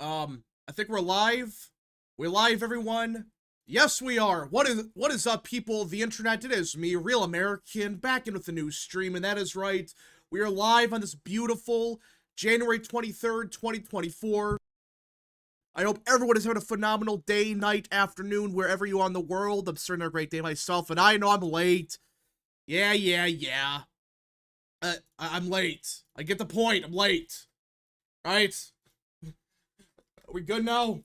I think we're live. We're live, everyone. Yes, we are. What is up, people? The internet. It is me, Real American, back in with the new stream, and that is right. We are live on this beautiful January 23rd, 2024. I hope everyone is having a phenomenal day, night, afternoon, wherever you are in the world. I'm starting a great day myself, and I know I'm late. Yeah. I'm late. I get the point. I'm late. Right? Are we good now?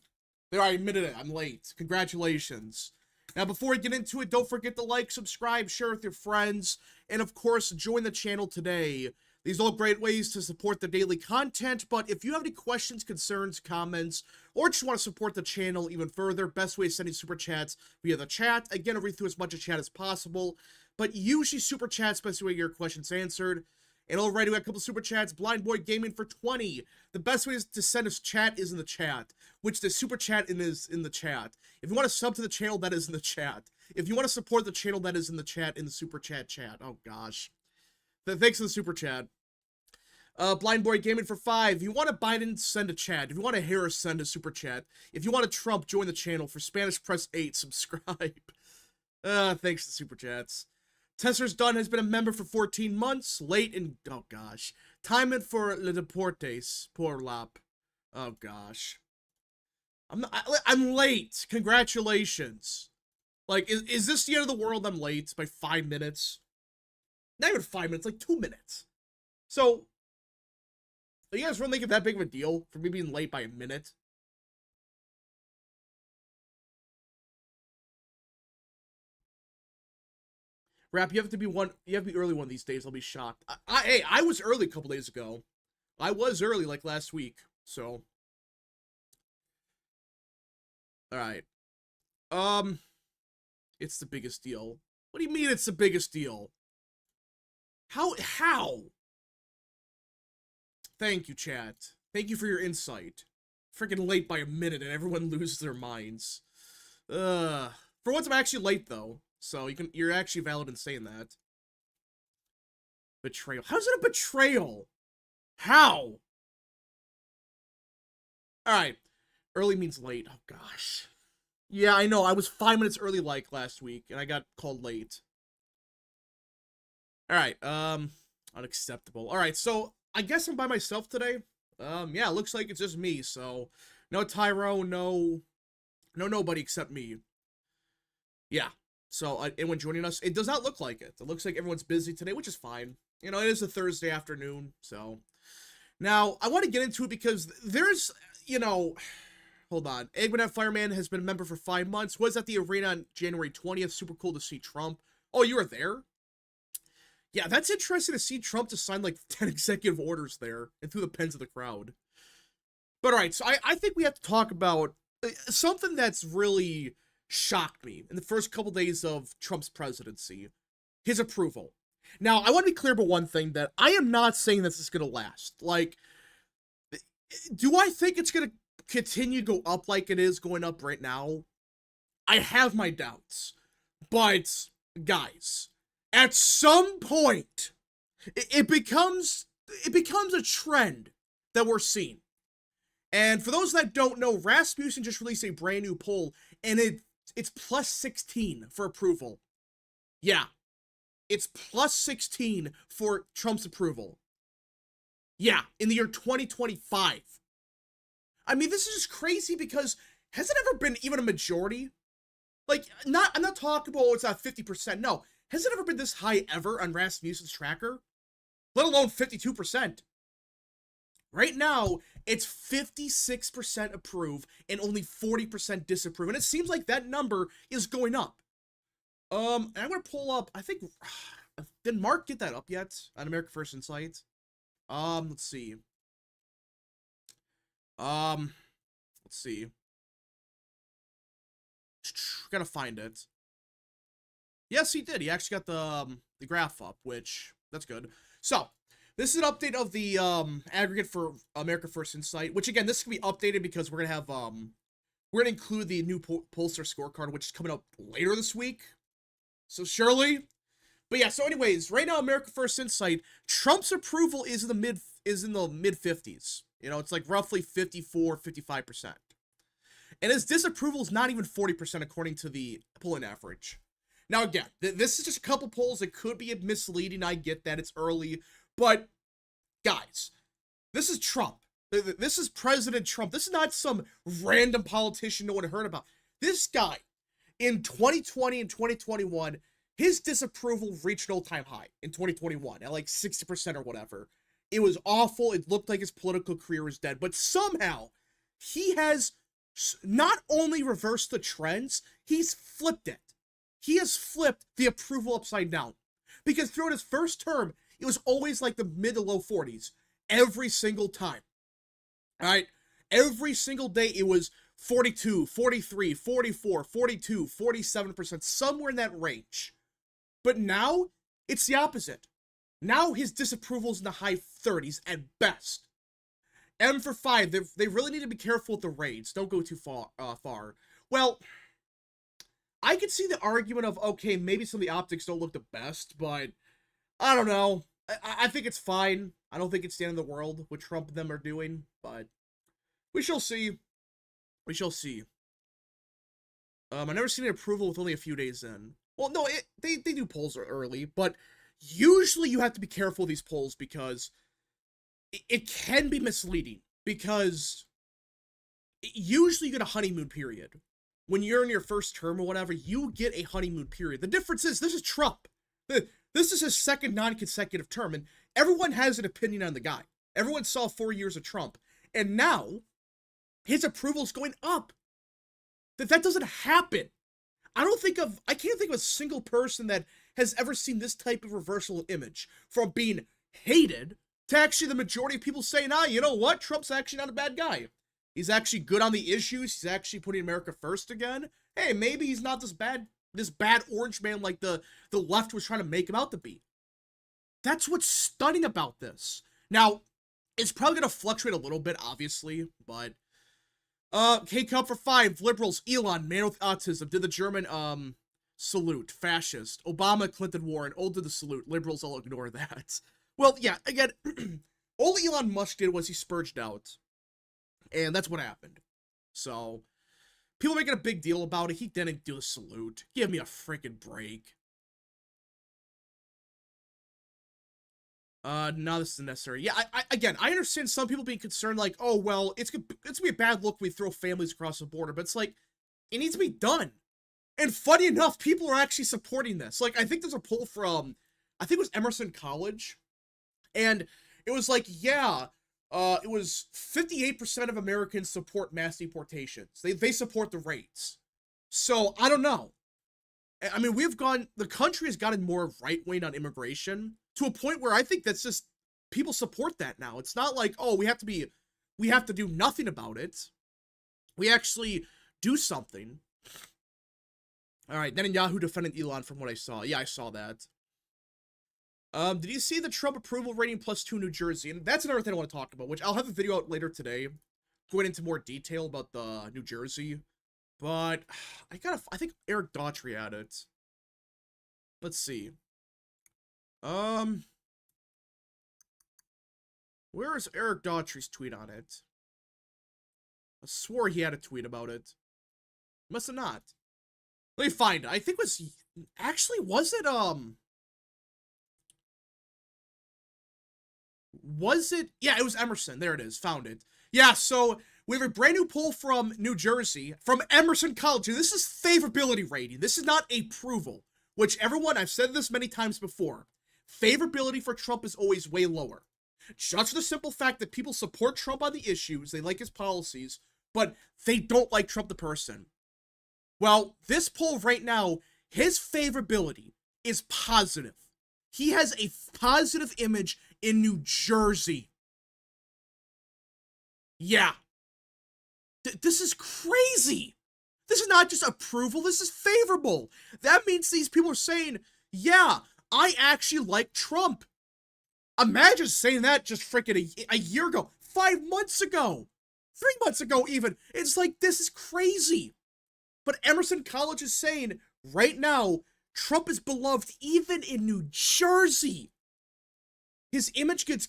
There, I admitted it. I'm late. Congratulations. Now, before we get into it, don't forget to like, subscribe, share with your friends, and of course, join the channel today. These are all great ways to support the daily content, but if you have any questions, concerns, comments, or just want to support the channel even further, best way is sending super chats via the chat. Again, I'll read through as much of chat as possible, but usually super chats, best way to get your questions answered. And already we got a couple super chats. Blind Boy Gaming for 20. The best way to send us chat is in the chat, which the super chat is in the chat. If you want to sub to the channel, that is in the chat. If you want to support the channel, that is in the chat, in the super chat. Oh gosh. Thanks for the super chat. Blind Boy Gaming for 5. If you want a Biden, send a chat. If you want a Harris, send a super chat. If you want a Trump, join the channel. For Spanish, press 8. Subscribe. Thanks to super chats. Tesser's Dunn has been a member for 14 months. Late in... Oh, gosh. Time it for Le Deportes. Por lap. Oh, gosh. I'm late. Congratulations. Like, is this the end of the world? I'm late by 5 minutes. Not even 5 minutes, like 2 minutes. So, are you guys really making that big of a deal for me being late by a minute? Rap, you have to be early one of these days. I'll be shocked. Hey, I was early a couple days ago. I was early like last week. So, all right. It's the biggest deal. What do you mean it's the biggest deal? How? Thank you, chat. Thank you for your insight. Freaking late by a minute and everyone loses their minds. For once I'm actually late though. So you're actually valid in saying that. Betrayal. How's it a betrayal? How? Alright. Early means late. Oh gosh. Yeah, I know. I was 5 minutes early like last week, and I got called late. Alright, unacceptable. Alright, so I guess I'm by myself today. Yeah, it looks like it's just me, so no Tyro, no nobody except me. Yeah. So, anyone joining us? It does not look like it. It looks like everyone's busy today, which is fine. You know, it is a Thursday afternoon, so. Now, I want to get into it because there's, you know, hold on. Eggman Fireman has been a member for 5 months. Was at the arena on January 20th. Super cool to see Trump. Oh, you were there? Yeah, that's interesting to see Trump to sign like 10 executive orders there and through the pens of the crowd. But alright, so I think we have to talk about something that's really shocked me in the first couple days of Trump's presidency. His approval. Now, I want to be clear about one thing, that I am not saying this is going to last. Like, do I think it's going to continue to go up like it is going up right now? I have my doubts. But, guys, at some point, it becomes a trend that we're seeing. And for those that don't know, Rasmussen just released a brand new poll, and it's plus 16 for approval. Yeah. It's plus 16 for Trump's approval. Yeah, in the year 2025. I mean, this is just crazy because has it ever been even a majority? Like, I'm not talking about it's at 50%. No. Has it ever been this high ever on Rasmussen's tracker? Let alone 52%. Right now, it's 56% approve and only 40% disapprove. And it seems like that number is going up. I'm gonna pull up, I think, did Mark get that up yet on America First Insight? Let's see. Let's see. Gotta find it. Yes, he did. He actually got the graph up, which, that's good. So, this is an update of the aggregate for America First Insight, which again, this can be updated because we're gonna have we're gonna include the new pollster scorecard, which is coming up later this week. So surely, but yeah. So anyways, right now, America First Insight, Trump's approval is in the mid 50s. You know, it's like roughly 54, 55%. And his disapproval is not even 40% according to the polling average. Now, again, this is just a couple polls. It could be misleading. I get that. It's early. But, guys, this is Trump. This is President Trump. This is not some random politician no one heard about. This guy, in 2020 and 2021, his disapproval reached an all-time high in 2021 at like 60% or whatever. It was awful. It looked like his political career was dead. But somehow, he has not only reversed the trends, he's flipped it. He has flipped the approval upside down. Because throughout his first term, it was always like the mid to low 40s. Every single time. Alright? Every single day it was 42, 43, 44, 42, 47%. Somewhere in that range. But now, it's the opposite. Now his disapproval is in the high 30s at best. M for 5, they really need to be careful with the raids. Don't go too far. Well, I could see the argument of, okay, maybe some of the optics don't look the best, but I don't know. I think it's fine. I don't think it's the end of the world what Trump and them are doing, but we shall see. We shall see. I've never seen an approval with only a few days in. Well, no, they do polls early, but usually you have to be careful with these polls because it can be misleading, because usually you get a honeymoon period. When you're in your first term or whatever, you get a honeymoon period. The difference is, this is Trump. This is his second non-consecutive term, and everyone has an opinion on the guy. Everyone saw 4 years of Trump, and now his approval is going up. That doesn't happen. I can't think of a single person that has ever seen this type of reversal of image, from being hated to actually the majority of people saying, you know what? Trump's actually not a bad guy. He's actually good on the issues. He's actually putting America first again. Hey, maybe he's not this bad orange man like the left was trying to make him out to be. That's what's stunning about this. Now, it's probably going to fluctuate a little bit, obviously, but K-Cup for 5, liberals, Elon, man with autism, did the German, salute, fascist, Obama, Clinton, Warren, all did the salute, liberals all ignore that. Well, yeah, again, all Elon Musk did was he spurged out, and that's what happened. So, people making a big deal about it, he didn't do the salute. Give me a freaking break. No, this isn't necessary. Yeah, I understand some people being concerned, like, oh, well, it's gonna be a bad look when we throw families across the border, but it's like, it needs to be done. And funny enough, people are actually supporting this. Like, I think there's a poll from, I think it was Emerson College, and it was like, yeah, it was 58% of Americans support mass deportations. They support the raids. So, I don't know. I mean, the country has gotten more right-wing on immigration to a point where I think that's just, people support that now. It's not like, oh, we have to do nothing about it. We actually do something. All right, Netanyahu defended Elon from what I saw. Yeah, I saw that. Did you see the Trump approval rating +2 New Jersey? And that's another thing I want to talk about, which I'll have a video out later today going into more detail about the New Jersey. But I think Eric Daughtry had it. Let's see. Where is Eric Daughtry's tweet on it? I swore he had a tweet about it. Must have not. Let me find it. I think was it, yeah, it was Emerson. There it is. Found it. Yeah, so we have a brand new poll from New Jersey, from Emerson College. This is favorability rating. This is not approval, which I've said this many times before. Favorability for Trump is always way lower. Just for the simple fact that people support Trump on the issues, they like his policies, but they don't like Trump the person. Well, this poll right now, his favorability is positive. He has a positive image in New Jersey. Yeah. This is crazy. This is not just approval, this is favorable. That means these people are saying, yeah, I actually like Trump. Imagine saying that just freaking a year ago, 5 months ago, 3 months ago even. It's like, this is crazy. But Emerson College is saying, right now, Trump is beloved even in New Jersey. His image gets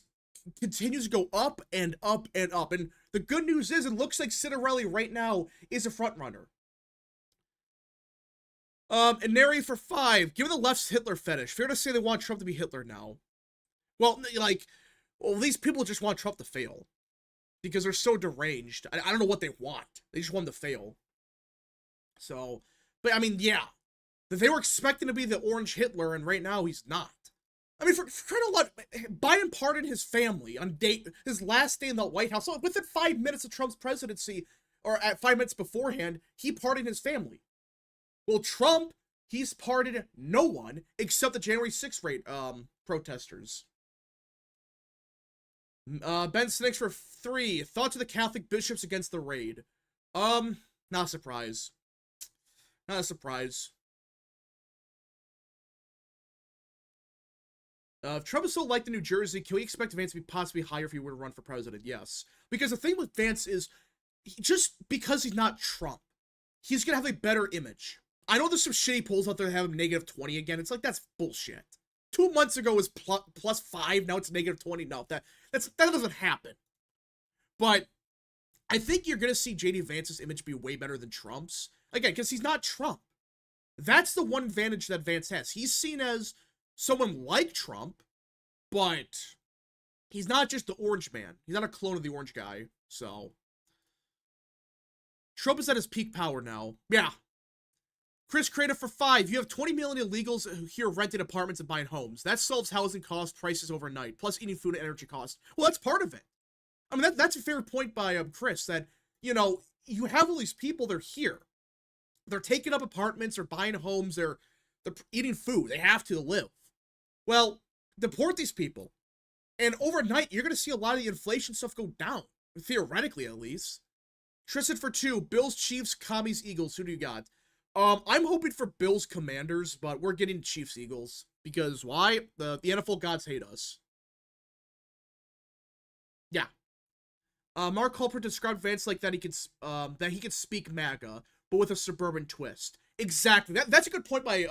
continues to go up and up and up. And the good news is, it looks like Citarelli right now is a front runner. And Neri for 5. Given the left's Hitler fetish, fair to say they want Trump to be Hitler now. Well, like, these people just want Trump to fail. Because they're so deranged. I don't know what they want. They just want him to fail. So, but I mean, yeah. They were expecting to be the orange Hitler, and right now he's not. I mean, for crying out loud, Biden pardoned his family on his last day in the White House. So within 5 minutes of Trump's presidency, or at 5 minutes beforehand, he pardoned his family. Well, Trump, he's pardoned no one except the January 6th protesters. Ben Snakes for 3. Thoughts of the Catholic bishops against the raid. Not a surprise. Not a surprise. If Trump is so liked in New Jersey, can we expect Vance to be possibly higher if he were to run for president? Yes. Because the thing with Vance is, just because he's not Trump, he's going to have a better image. I know there's some shitty polls out there that have him -20 again. It's like, that's bullshit. 2 months ago it was +5, now it's -20. No, that doesn't happen. But I think you're going to see J.D. Vance's image be way better than Trump's. Again, because he's not Trump. That's the one advantage that Vance has. He's seen as someone like Trump, but he's not just the orange man. He's not a clone of the orange guy. So Trump is at his peak power now. Yeah. Chris Crater for 5. You have 20 million illegals here renting apartments and buying homes. That solves housing cost prices overnight, plus eating food and energy costs. Well, that's part of it. I mean, that's a fair point by Chris, that, you know, you have all these people, they're here. They're taking up apartments or buying homes. They're eating food. They have to live. Well, deport these people. And overnight, you're going to see a lot of the inflation stuff go down. Theoretically, at least. Tristan for 2. Bills, Chiefs, Commies, Eagles. Who do you got? I'm hoping for Bills, Commanders, but we're getting Chiefs, Eagles. Because why? The NFL gods hate us. Yeah. Mark Halpern described Vance like that he could speak MAGA, but with a suburban twist. Exactly. That's a good point by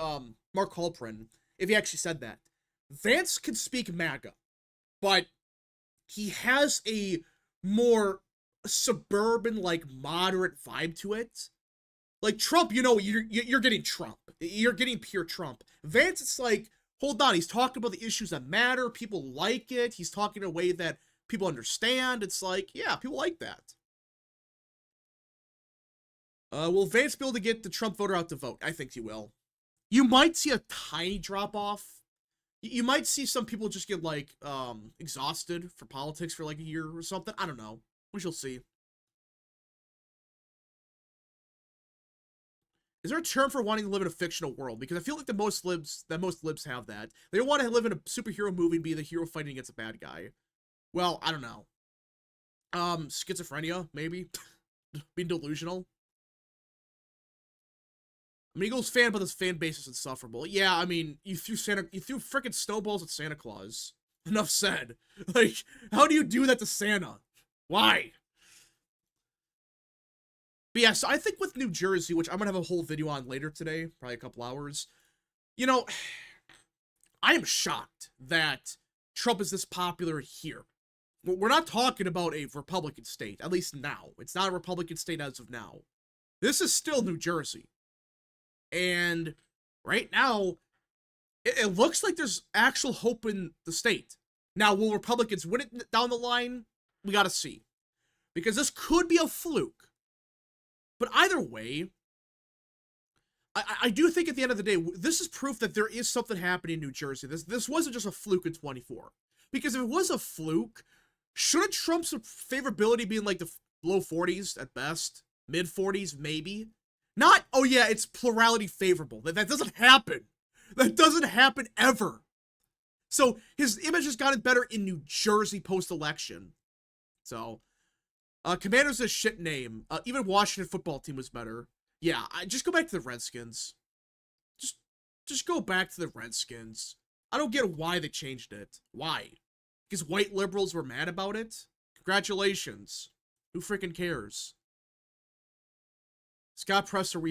Mark Halpern, if he actually said that. Vance can speak MAGA, but he has a more suburban, like, moderate vibe to it. Like, Trump, you know, you're getting Trump. You're getting pure Trump. Vance, it's like, hold on, he's talking about the issues that matter. People like it. He's talking in a way that people understand. It's like, yeah, people like that. Will Vance be able to get the Trump voter out to vote? I think he will. You might see a tiny drop-off. You might see some people just get, like, exhausted for politics for, like, a year or something. I don't know. We shall see. Is there a term for wanting to live in a fictional world? Because I feel like most libs have that. They don't want to live in a superhero movie and be the hero fighting against a bad guy. Well, I don't know. Schizophrenia, maybe? Being delusional? I'm an Eagles fan, but this fan base is insufferable. Yeah, I mean, you threw freaking snowballs at Santa Claus. Enough said. Like, how do you do that to Santa? Why? But yeah, so I think with New Jersey, which I'm going to have a whole video on later today, probably a couple hours, you know, I am shocked that Trump is this popular here. We're not talking about a Republican state, at least now. It's not a Republican state as of now. This is still New Jersey. And right now, it looks like there's actual hope in the state. Now, will Republicans win it down the line? We got to see. Because this could be a fluke. But either way, I do think at the end of the day, this is proof that there is something happening in New Jersey. This wasn't just a fluke in 24. Because if it was a fluke, shouldn't Trump's favorability be in like the low 40s at best? Mid 40s, maybe? Not, oh yeah, it's plurality favorable. That doesn't happen. That doesn't happen ever. So his image has gotten better in New Jersey post-election. So, Commanders is a shit name. Even Washington football team was better. Yeah, just go back to the Redskins. Just go back to the Redskins. I don't get why they changed it. Why? Because white liberals were mad about it? Congratulations. Who freaking cares? Scott Presser,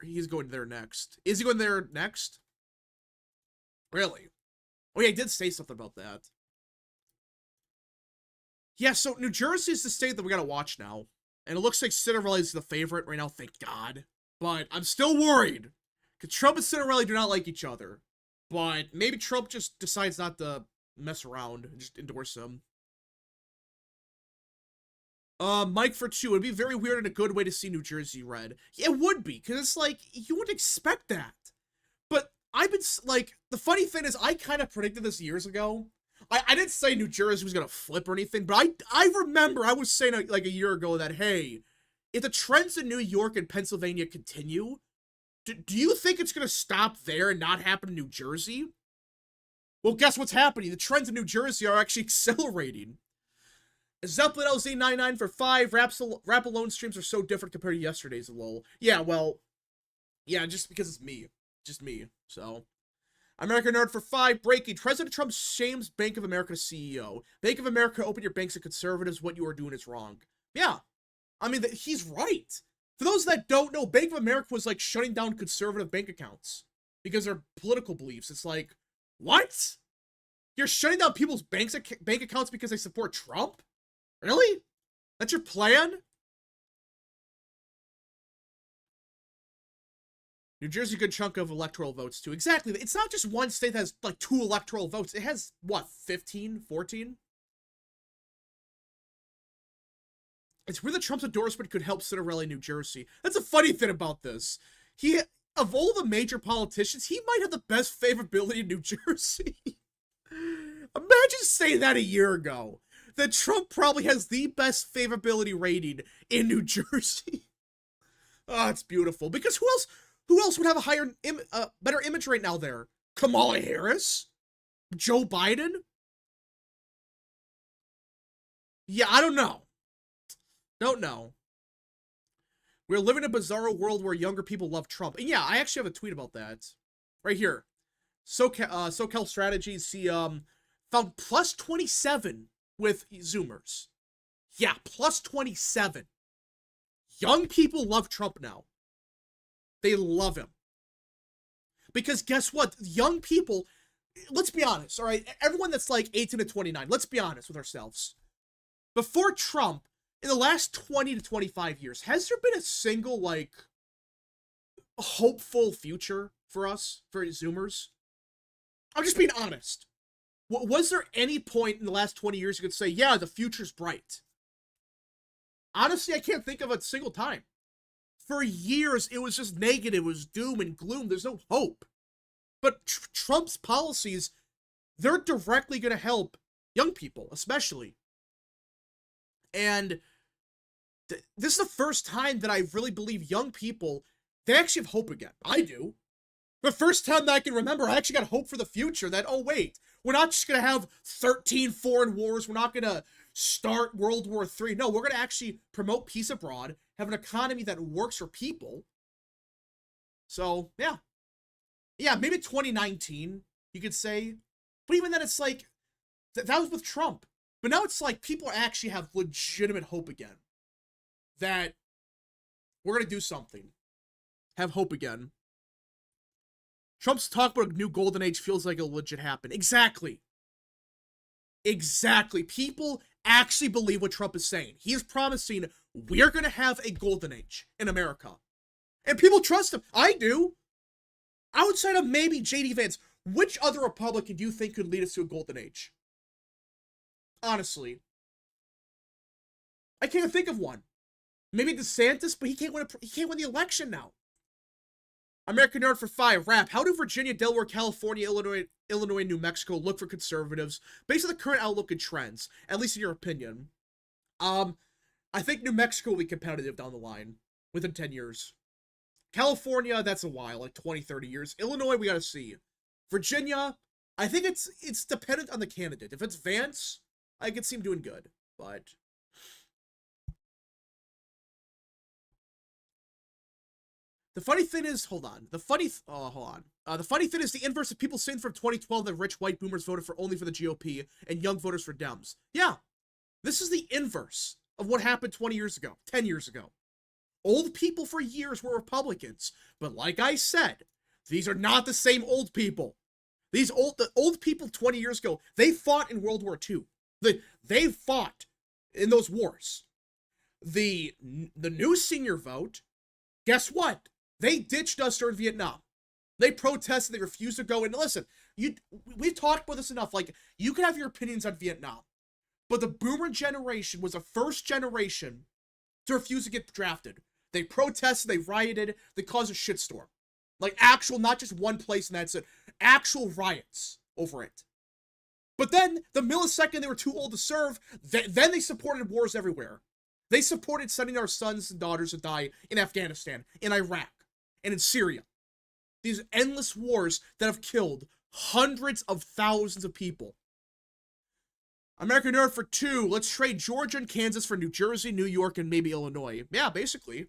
he's going there next. Is he going there next? Really? Oh yeah, he did say something about that. Yeah, so New Jersey is the state that we gotta watch now. And it looks like Citarelli is the favorite right now, thank God. But I'm still worried. Because Trump and Citarelli do not like each other. But maybe Trump just decides not to mess around and just endorse him. Mike for 2. It'd be very weird and a good way to see New Jersey red. Yeah, it would be, because it's like, you wouldn't expect that. But I've been, like, the funny thing is, I kind of predicted this years ago. I didn't say New Jersey was going to flip or anything, but I remember I was saying, like, a year ago that, hey, if the trends in New York and Pennsylvania continue, do you think it's going to stop there and not happen in New Jersey? Well, guess what's happening? The trends in New Jersey are actually accelerating. Zeppelin LZ99 for 5. Rap alone streams are so different compared to yesterday's, lol. Yeah, well, yeah, just because it's me. Just me, so. American Nerd for 5. Breaking. President Trump shames Bank of America CEO. Bank of America, open your banks to conservatives. What you are doing is wrong. Yeah. I mean, he's right. For those that don't know, Bank of America was like shutting down conservative bank accounts because of their political beliefs. It's like, what? You're shutting down people's bank accounts because they support Trump? Really? That's your plan? New Jersey, a good chunk of electoral votes, too. Exactly. It's not just one state that has, like, 2 electoral votes. It has, what, 15? 14? It's where the Trump's endorsement could help Citarelli, New Jersey. That's a funny thing about this. Of all the major politicians, he might have the best favorability in New Jersey. Imagine saying that a year ago. That Trump probably has the best favorability rating in New Jersey. Oh, it's beautiful. Because who else would have a higher, better image right now there? Kamala Harris? Joe Biden? Yeah, I don't know. Don't know. We're living in a bizarro world where younger people love Trump. And yeah, I actually have a tweet about that. Right here. SoCal Strategies, see, found plus 27 with Zoomers. Yeah, plus 27. Young people love Trump now. They love him. Because guess what? Young people, let's be honest, all right? Everyone that's like 18 to 29, let's be honest with ourselves. Before Trump, in the last 20 to 25 years, has there been a single, like, hopeful future for us, for Zoomers? I'm just being honest. Was there any point in the last 20 years you could say, yeah, the future's bright? Honestly, I can't think of a single time. For years, it was just negative. It was doom and gloom. There's no hope. But Trump's policies, they're directly going to help young people, especially. And this is the first time that I really believe young people, they actually have hope again. I do. The first time that I can remember, I actually got hope for the future that, oh, wait, we're not just going to have 13 foreign wars. We're not going to start World War III. No, we're going to actually promote peace abroad, have an economy that works for people. So, yeah. Yeah, maybe 2019, you could say. But even then, it's like, that was with Trump. But now it's like people actually have legitimate hope again. That we're going to do something. Have hope again. Trump's talk about a new golden age feels like it'll legit happen. Exactly. Exactly. People actually believe what Trump is saying. He is promising we're going to have a golden age in America. And people trust him. I do. Outside of maybe J.D. Vance, which other Republican do you think could lead us to a golden age? Honestly. I can't think of one. Maybe DeSantis, but he can't win the election now. American Nerd for 5. Rap. How do Virginia, Delaware, California, Illinois, New Mexico look for conservatives based on the current outlook and trends? At least in your opinion. I think New Mexico will be competitive down the line within 10 years. California, that's a while, like 20, 30 years. Illinois, we gotta see. Virginia, I think it's dependent on the candidate. If it's Vance, I could see him doing good, but the funny thing is, hold on. The funny thing is the inverse of people saying from 2012 that rich white boomers voted only for the GOP and young voters for Dems. Yeah, this is the inverse of what happened 20 years ago, 10 years ago. Old people for years were Republicans, but like I said, these are not the same old people. The old people 20 years ago, they fought in World War II. They fought in those wars. The new senior vote, guess what? They ditched us during Vietnam. They protested, they refused to go. And listen, we've talked about this enough. Like, you can have your opinions on Vietnam, but the boomer generation was the first generation to refuse to get drafted. They protested, they rioted, they caused a shitstorm. Like, actual, not just one place and that's it, actual riots over it. But then, the millisecond they were too old to serve, then they supported wars everywhere. They supported sending our sons and daughters to die in Afghanistan, in Iraq, and in Syria. These endless wars that have killed hundreds of thousands of people. American Nerd for 2. Let's trade Georgia and Kansas for New Jersey, New York, and maybe Illinois. Yeah, basically.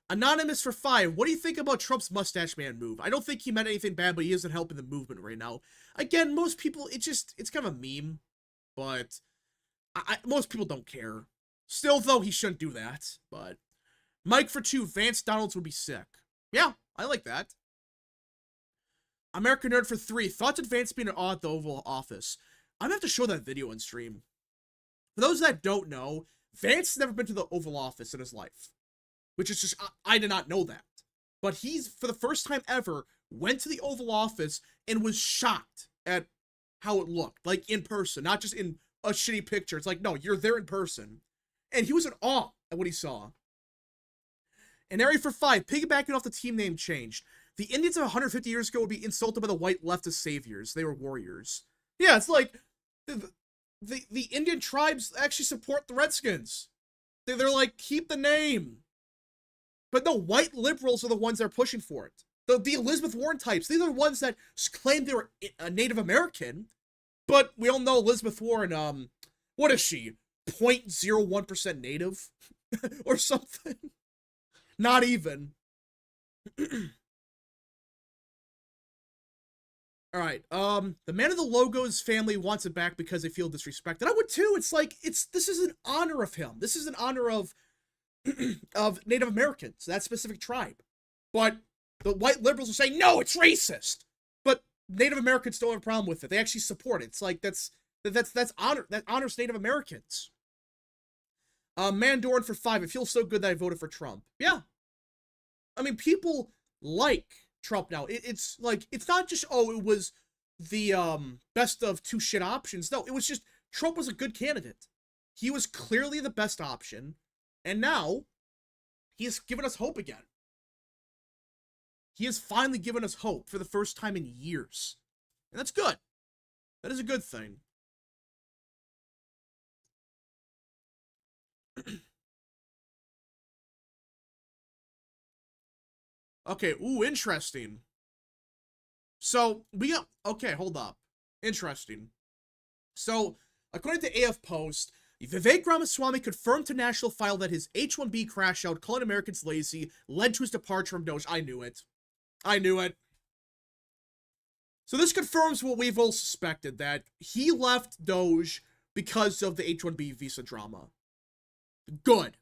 Anonymous for 5. What do you think about Trump's mustache man move? I don't think he meant anything bad, but he isn't helping the movement right now. Again, most people, it's kind of a meme, but most people don't care. Still, though, he shouldn't do that, but... Mike for 2. Vance Donalds would be sick. Yeah, I like that. American Nerd for 3. Thoughts on Vance being at the Oval Office? I'm gonna have to show that video on stream. For those that don't know, Vance has never been to the Oval Office in his life. Which is just, I did not know that. But he's, for the first time ever, went to the Oval Office and was shocked at how it looked. Like, in person, not just in a shitty picture. It's like, no, you're there in person. And he was in awe at what he saw. And area for 5, piggybacking off the team name change. The Indians of 150 years ago would be insulted by the white leftist saviors. They were warriors. Yeah, it's like, the Indian tribes actually support the Redskins. They're like, keep the name. But no, white liberals are the ones that are pushing for it. The Elizabeth Warren types, these are the ones that claim they were a Native American. But we all know Elizabeth Warren, what is she? 0.01% Native? Or something? Not even. Alright, the man of the logo's family wants it back because they feel disrespected. I would too. It's like, this is an honor of him. This is an honor of Native Americans, that specific tribe. But the white liberals are saying, no, it's racist. But Native Americans don't have a problem with it. They actually support it. It's like, that's honor, that honors Native Americans. Mandoran for 5. It feels so good that I voted for Trump. Yeah. I mean, people like Trump now. It's like, it's not just, oh, it was the best of two shit options. No, it was just, Trump was a good candidate. He was clearly the best option. And now, he has given us hope again. He has finally given us hope for the first time in years. And that's good. That is a good thing. Okay, ooh, interesting. So, we got, okay, hold up. Interesting. So, according to AF Post, Vivek Ramaaswamy confirmed to National File that his H-1B crash out, calling Americans lazy, led to his departure from Doge. I knew it. I knew it. So this confirms what we've all suspected, that he left Doge because of the H-1B visa drama. Good.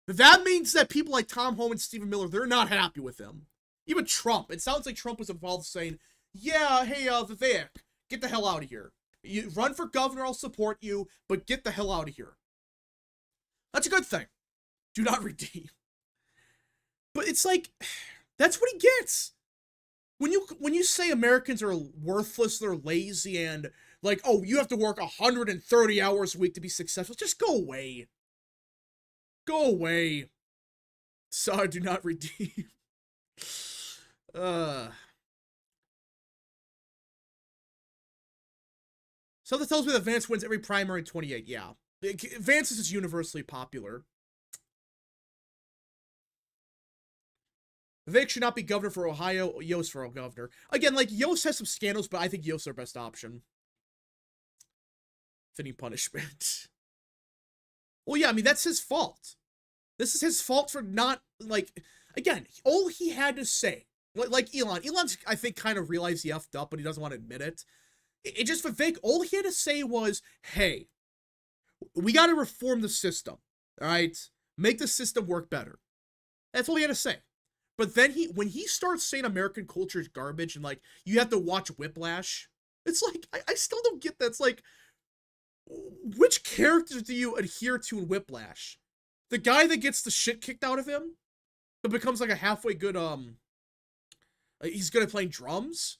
But that means that people like Tom Holman and Stephen Miller, they're not happy with him. Even Trump. It sounds like Trump was involved saying, yeah, hey, Vivek, get the hell out of here. You run for governor, I'll support you, but get the hell out of here. That's a good thing. Do not redeem. But it's like, that's what he gets. When you say Americans are worthless, they're lazy, and like, oh, you have to work 130 hours a week to be successful, just go away. Go away. Sorry, do not redeem. Something tells me that Vance wins every primary in 28. Yeah. Vance is universally popular. Vivek should not be governor for Ohio. Yost for governor. Again, like, Yost has some scandals, but I think Yost is our best option. Fitting punishment. Well, yeah, I mean, that's his fault. This is his fault for not, like, again, all he had to say, like Elon. Elon's, I think, kind of realized he effed up, but he doesn't want to admit it. It just, Vivek, all he had to say was, hey, we got to reform the system, all right? Make the system work better. That's all he had to say. But then when he starts saying American culture is garbage and, like, you have to watch Whiplash, it's like, I still don't get that. It's like, Which characters do you adhere to in Whiplash? The guy that gets the shit kicked out of him, that becomes like a halfway good he's good at playing drums,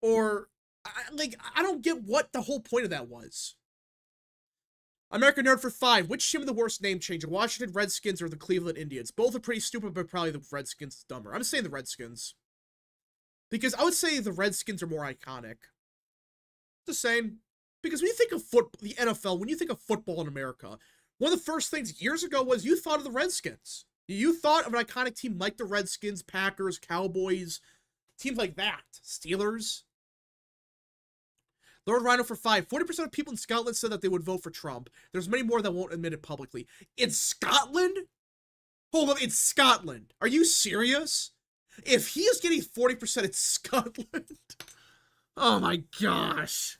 or I don't get what the whole point of that was. American Nerd for 5. Which team of the worst name change? The Washington Redskins or the Cleveland Indians? Both are pretty stupid, but probably the Redskins is dumber. I'm saying the Redskins. Because I would say the Redskins are more iconic. Just saying. Because when you think of the NFL, when you think of football in America, one of the first things years ago was you thought of the Redskins. You thought of an iconic team like the Redskins, Packers, Cowboys, teams like that. Steelers. Lord Rhino for 5. 40% of people in Scotland said that they would vote for Trump. There's many more that won't admit it publicly. In Scotland? Hold on, it's Scotland. Are you serious? If he is getting 40% in Scotland... Oh my gosh.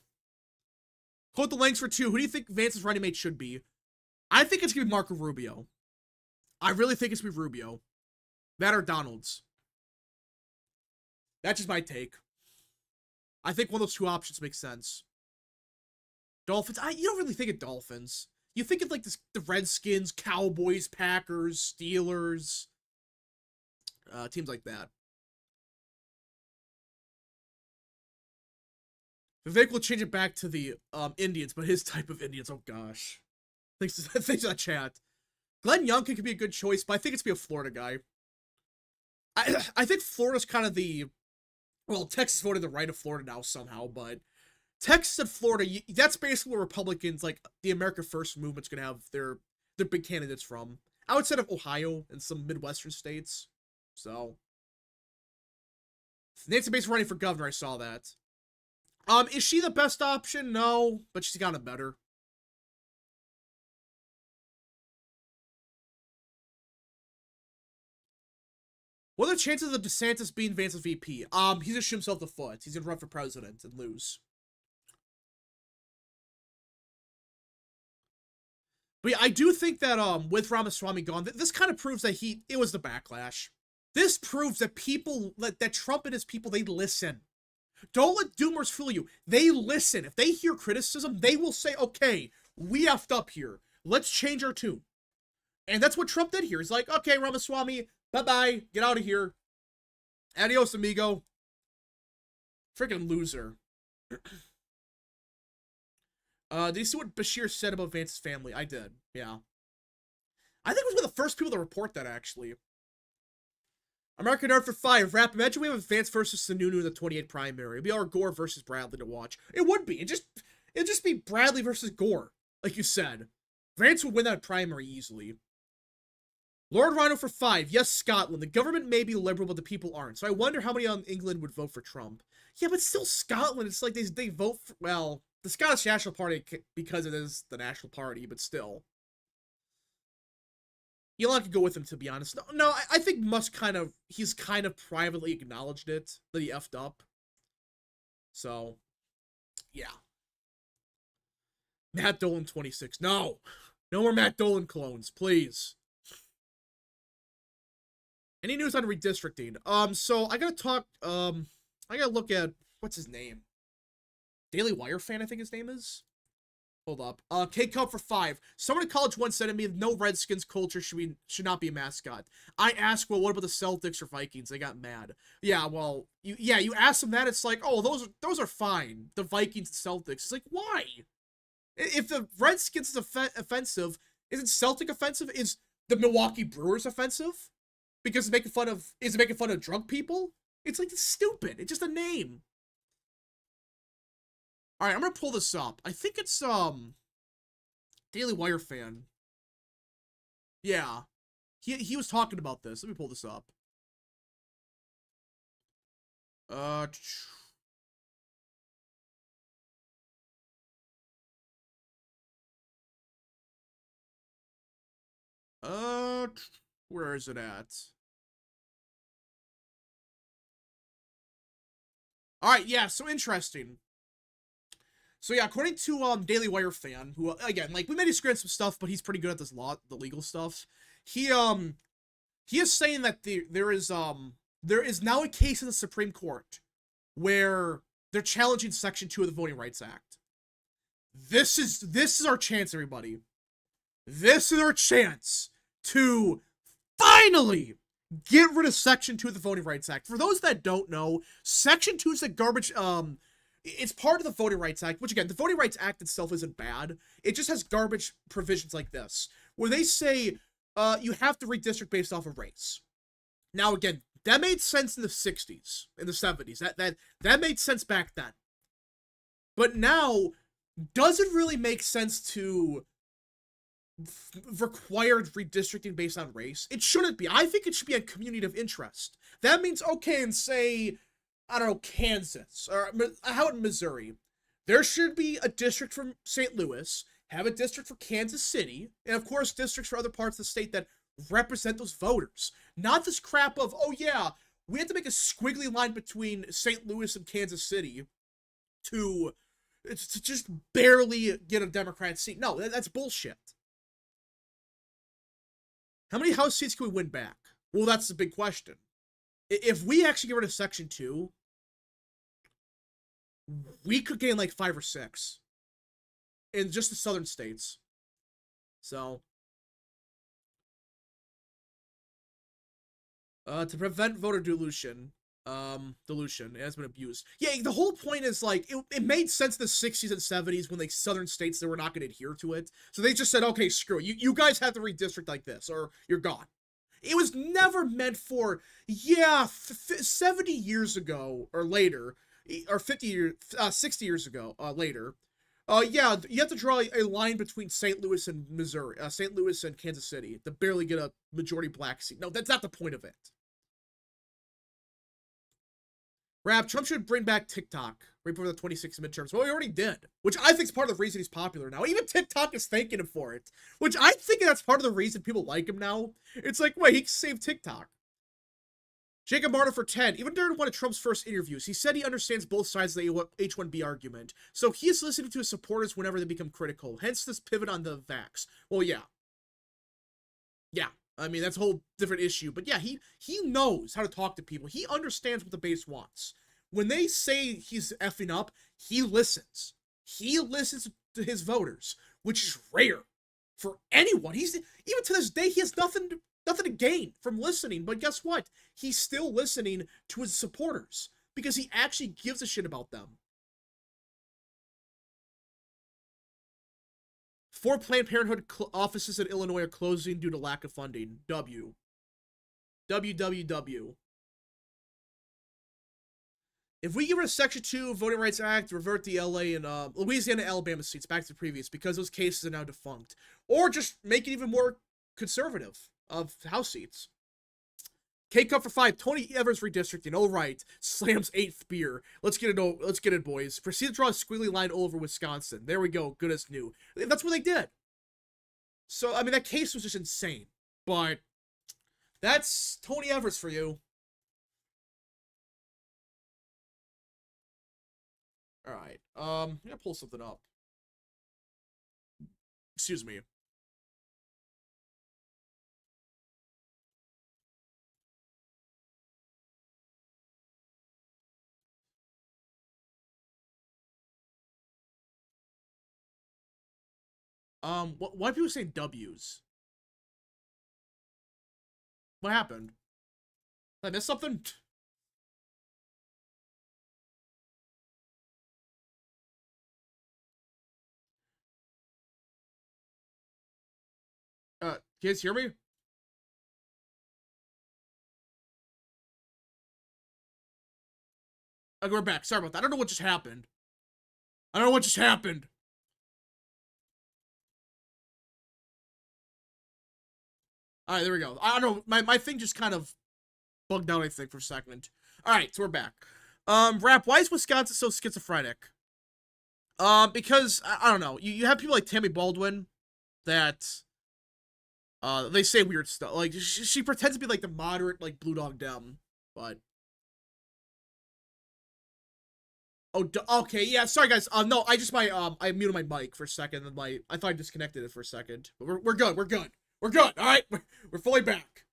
Quote the Langs for 2. Who do you think Vance's running mate should be? I think it's going to be Marco Rubio. I really think it's going to be Rubio. That or Donalds. That's just my take. I think one of those two options makes sense. Dolphins. You don't really think of Dolphins. You think of like the Redskins, Cowboys, Packers, Steelers. Teams like that. Vivek will change it back to the Indians, but his type of Indians. Oh gosh. Thanks to that chat. Glenn Youngkin could be a good choice, but I think it's be a Florida guy. I think Florida's kind of the... Well, Texas voted the right of Florida now somehow, but Texas and Florida, that's basically where Republicans, like the America First movement's going to have their big candidates from. Outside of Ohio and some Midwestern states. So. Nancy Bates running for governor, I saw that. Is she the best option? No, but she's gotten better. What are the chances of DeSantis being Vance's VP? He's gonna shoot himself the foot. He's gonna run for president and lose. But yeah, I do think that with Ramaswamy gone, this kind of proves that it was the backlash. This proves that that Trump and his people, they listen. Don't let doomers fool you. They listen. If they hear criticism, they will say, okay, we effed up here. Let's change our tune. And that's what Trump did here. He's like, okay, Ramaswamy, bye-bye. Get out of here. Adios, amigo. Freaking loser. Did you see what Bashir said about Vance's family? I did. Yeah. I think it was one of the first people to report that, actually. American Art for 5. Rap. Imagine we have Vance versus Sununu in the 28 primary. It'd be our Gore versus Bradley to watch. It would be. It'd just be Bradley versus Gore, like you said. Vance would win that primary easily. Lord Rhino for 5. Yes, Scotland. The government may be liberal, but the people aren't. So I wonder how many on England would vote for Trump. Yeah, but still Scotland. It's like they vote for, well, the Scottish National Party because it is the National Party, but still. Elon could go with him, to be honest. No, I think he's kind of privately acknowledged it, that he effed up. So, yeah. Matt Dolan 26. No. No more Matt Dolan clones, please. Any news on redistricting? So I gotta look at, what's his name? Daily Wire fan, I think his name is. Hold up. K-Cup for 5. Someone in college once said to me, no Redskins culture should not be a mascot. I asked, well, what about the Celtics or Vikings? They got mad. Yeah, well, you ask them that, it's like, oh, those are fine. The Vikings and Celtics. It's like, why? If the Redskins is offensive, isn't Celtic offensive? Is the Milwaukee Brewers offensive? Because it's making fun of drunk people? It's like, it's stupid. It's just a name. Alright, I'm gonna pull this up. I think it's, Daily Wire fan. Yeah. He was talking about this. Let me pull this up. Where is it at? Alright, yeah, so interesting. So yeah, according to Daily Wire fan, who again, like, we made him screen some stuff, but he's pretty good at the legal stuff. He is saying that there is now a case in the Supreme Court where they're challenging Section 2 of the Voting Rights Act. This is our chance, everybody. This is our chance to finally get rid of Section 2 of the Voting Rights Act. For those that don't know, Section 2 is the garbage, it's part of the Voting Rights Act, which again, the Voting Rights Act itself isn't bad. It just has garbage provisions like this, where they say, you have to redistrict based off of race. Now again, that made sense in the 60s, in the 70s. That made sense back then. But now, does it really make sense to required redistricting based on race? It shouldn't be. I think it should be a community of interest. That means, okay, and say, I don't know, Kansas, or how in Missouri, there should be a district from St. Louis, have a district for Kansas City, and of course districts for other parts of the state that represent those voters. Not this crap of, oh yeah, we have to make a squiggly line between St. Louis and Kansas City to just barely get a Democrat seat. No, that's bullshit. How many House seats can we win back? Well, that's the big question. If we actually get rid of Section 2, we could gain like 5 or 6 in just the southern states. So, to prevent voter dilution, it has been abused. Yeah, the whole point is, like, it made sense in the 60s and 70s when, like, southern states, they were not going to adhere to it. So they just said, okay, screw it. You guys have to redistrict like this, or you're gone. It was never meant for, 70 years ago, or later, or 60 years ago, later, you have to draw a line between St. Louis and Missouri, St. Louis and Kansas City to barely get a majority black seat. No, that's not the point of it. Rap, Trump should bring back TikTok right before the 2016 midterms. Well, he already did, which I think is part of the reason he's popular now. Even TikTok is thanking him for it, which I think that's part of the reason people like him now. It's like, wait, he can save TikTok. Jacob Martin for 10. Even during one of Trump's first interviews, he said he understands both sides of the H-1B argument, so he is listening to his supporters whenever they become critical, hence this pivot on the vax. Well, yeah. Yeah, I mean, that's a whole different issue, but yeah, he knows how to talk to people. He understands what the base wants. When they say he's effing up, he listens. He listens to his voters, which is rare for anyone. Even to this day, he has nothing to gain from listening, but guess what? He's still listening to his supporters because he actually gives a shit about them. 4 Planned Parenthood offices in Illinois are closing due to lack of funding. WWW. If we get rid of Section 2 of Voting Rights Act, revert the LA and Louisiana and Alabama seats back to the previous because those cases are now defunct. Or just make it even more conservative of House seats. K-Cup for 5. Tony Evers redistricting. All right. Slams 8th beer. Let's get it, boys. Proceed to draw a squiggly line all over Wisconsin. There we go. Good as new. That's what they did. So, I mean, that case was just insane. But that's Tony Evers for you. All right. I'm gonna pull something up. Excuse me. Why are people saying W's? What happened? Did I miss something? You guys hear me? Okay, we're back. Sorry about that. I don't know what just happened. I don't know what just happened. Alright, there we go. I don't know. My thing just kind of bugged out, I think, for a second. Alright, so we're back. Rap, why is Wisconsin so schizophrenic? Because, I don't know. You have people like Tammy Baldwin that, they say weird stuff. Like, she pretends to be, like, the moderate, like, Blue Dog Dem, but... Oh, okay, yeah, sorry, guys. No, I muted my mic for a second, and I thought I disconnected it for a second. But we're good, we're good. We're good, alright? We're fully back.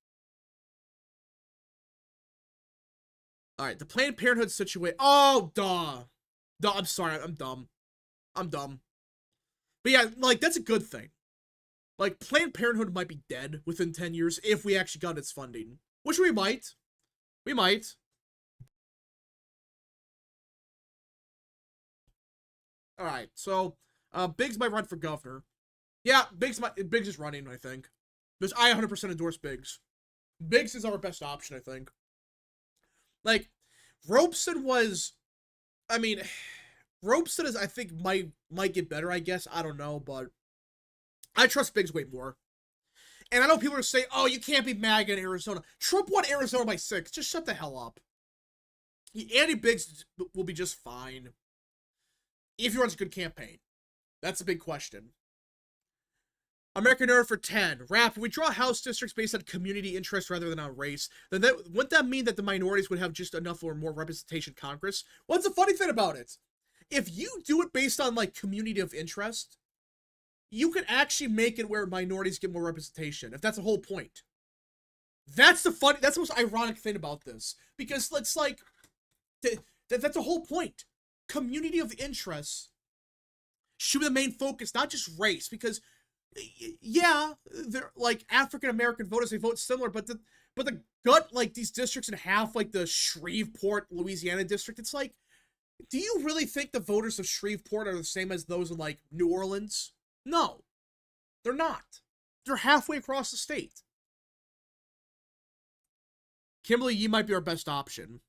Alright, the Planned Parenthood situation. Oh, duh. I'm sorry, I'm dumb. I'm dumb. But yeah, like, that's a good thing. Like, Planned Parenthood might be dead within 10 years if we actually got its funding. Which we might. We might. Alright, so, Biggs might run for governor. Yeah, Biggs is running, I think. Because I 100% endorse Biggs. Biggs is our best option, I think. Like, Robeson was... I mean, Robeson is, I think, might get better, I guess. I don't know, but... I trust Biggs way more. And I know people are saying, oh, you can't be MAGA in Arizona. Trump won Arizona by 6. Just shut the hell up. Andy Biggs will be just fine. If he runs a good campaign. That's a big question. American Nerd for 10. Rap, if we draw House districts based on community interest rather than on race, then wouldn't that mean that the minorities would have just enough or more representation in Congress? What's the funny thing about it? If you do it based on, like, community of interest, you can actually make it where minorities get more representation, if that's the whole point. That's the most ironic thing about this. Because it's like, that's the whole point. Community of interest should be the main focus, not just race. Because, yeah, they're, like, African-American voters, they vote similar, but the gut, like, these districts in half, like the Shreveport, Louisiana district, it's like, do you really think the voters of Shreveport are the same as those in, like, New Orleans? No, they're not. They're halfway across the state. Kimberly Yee might be our best option.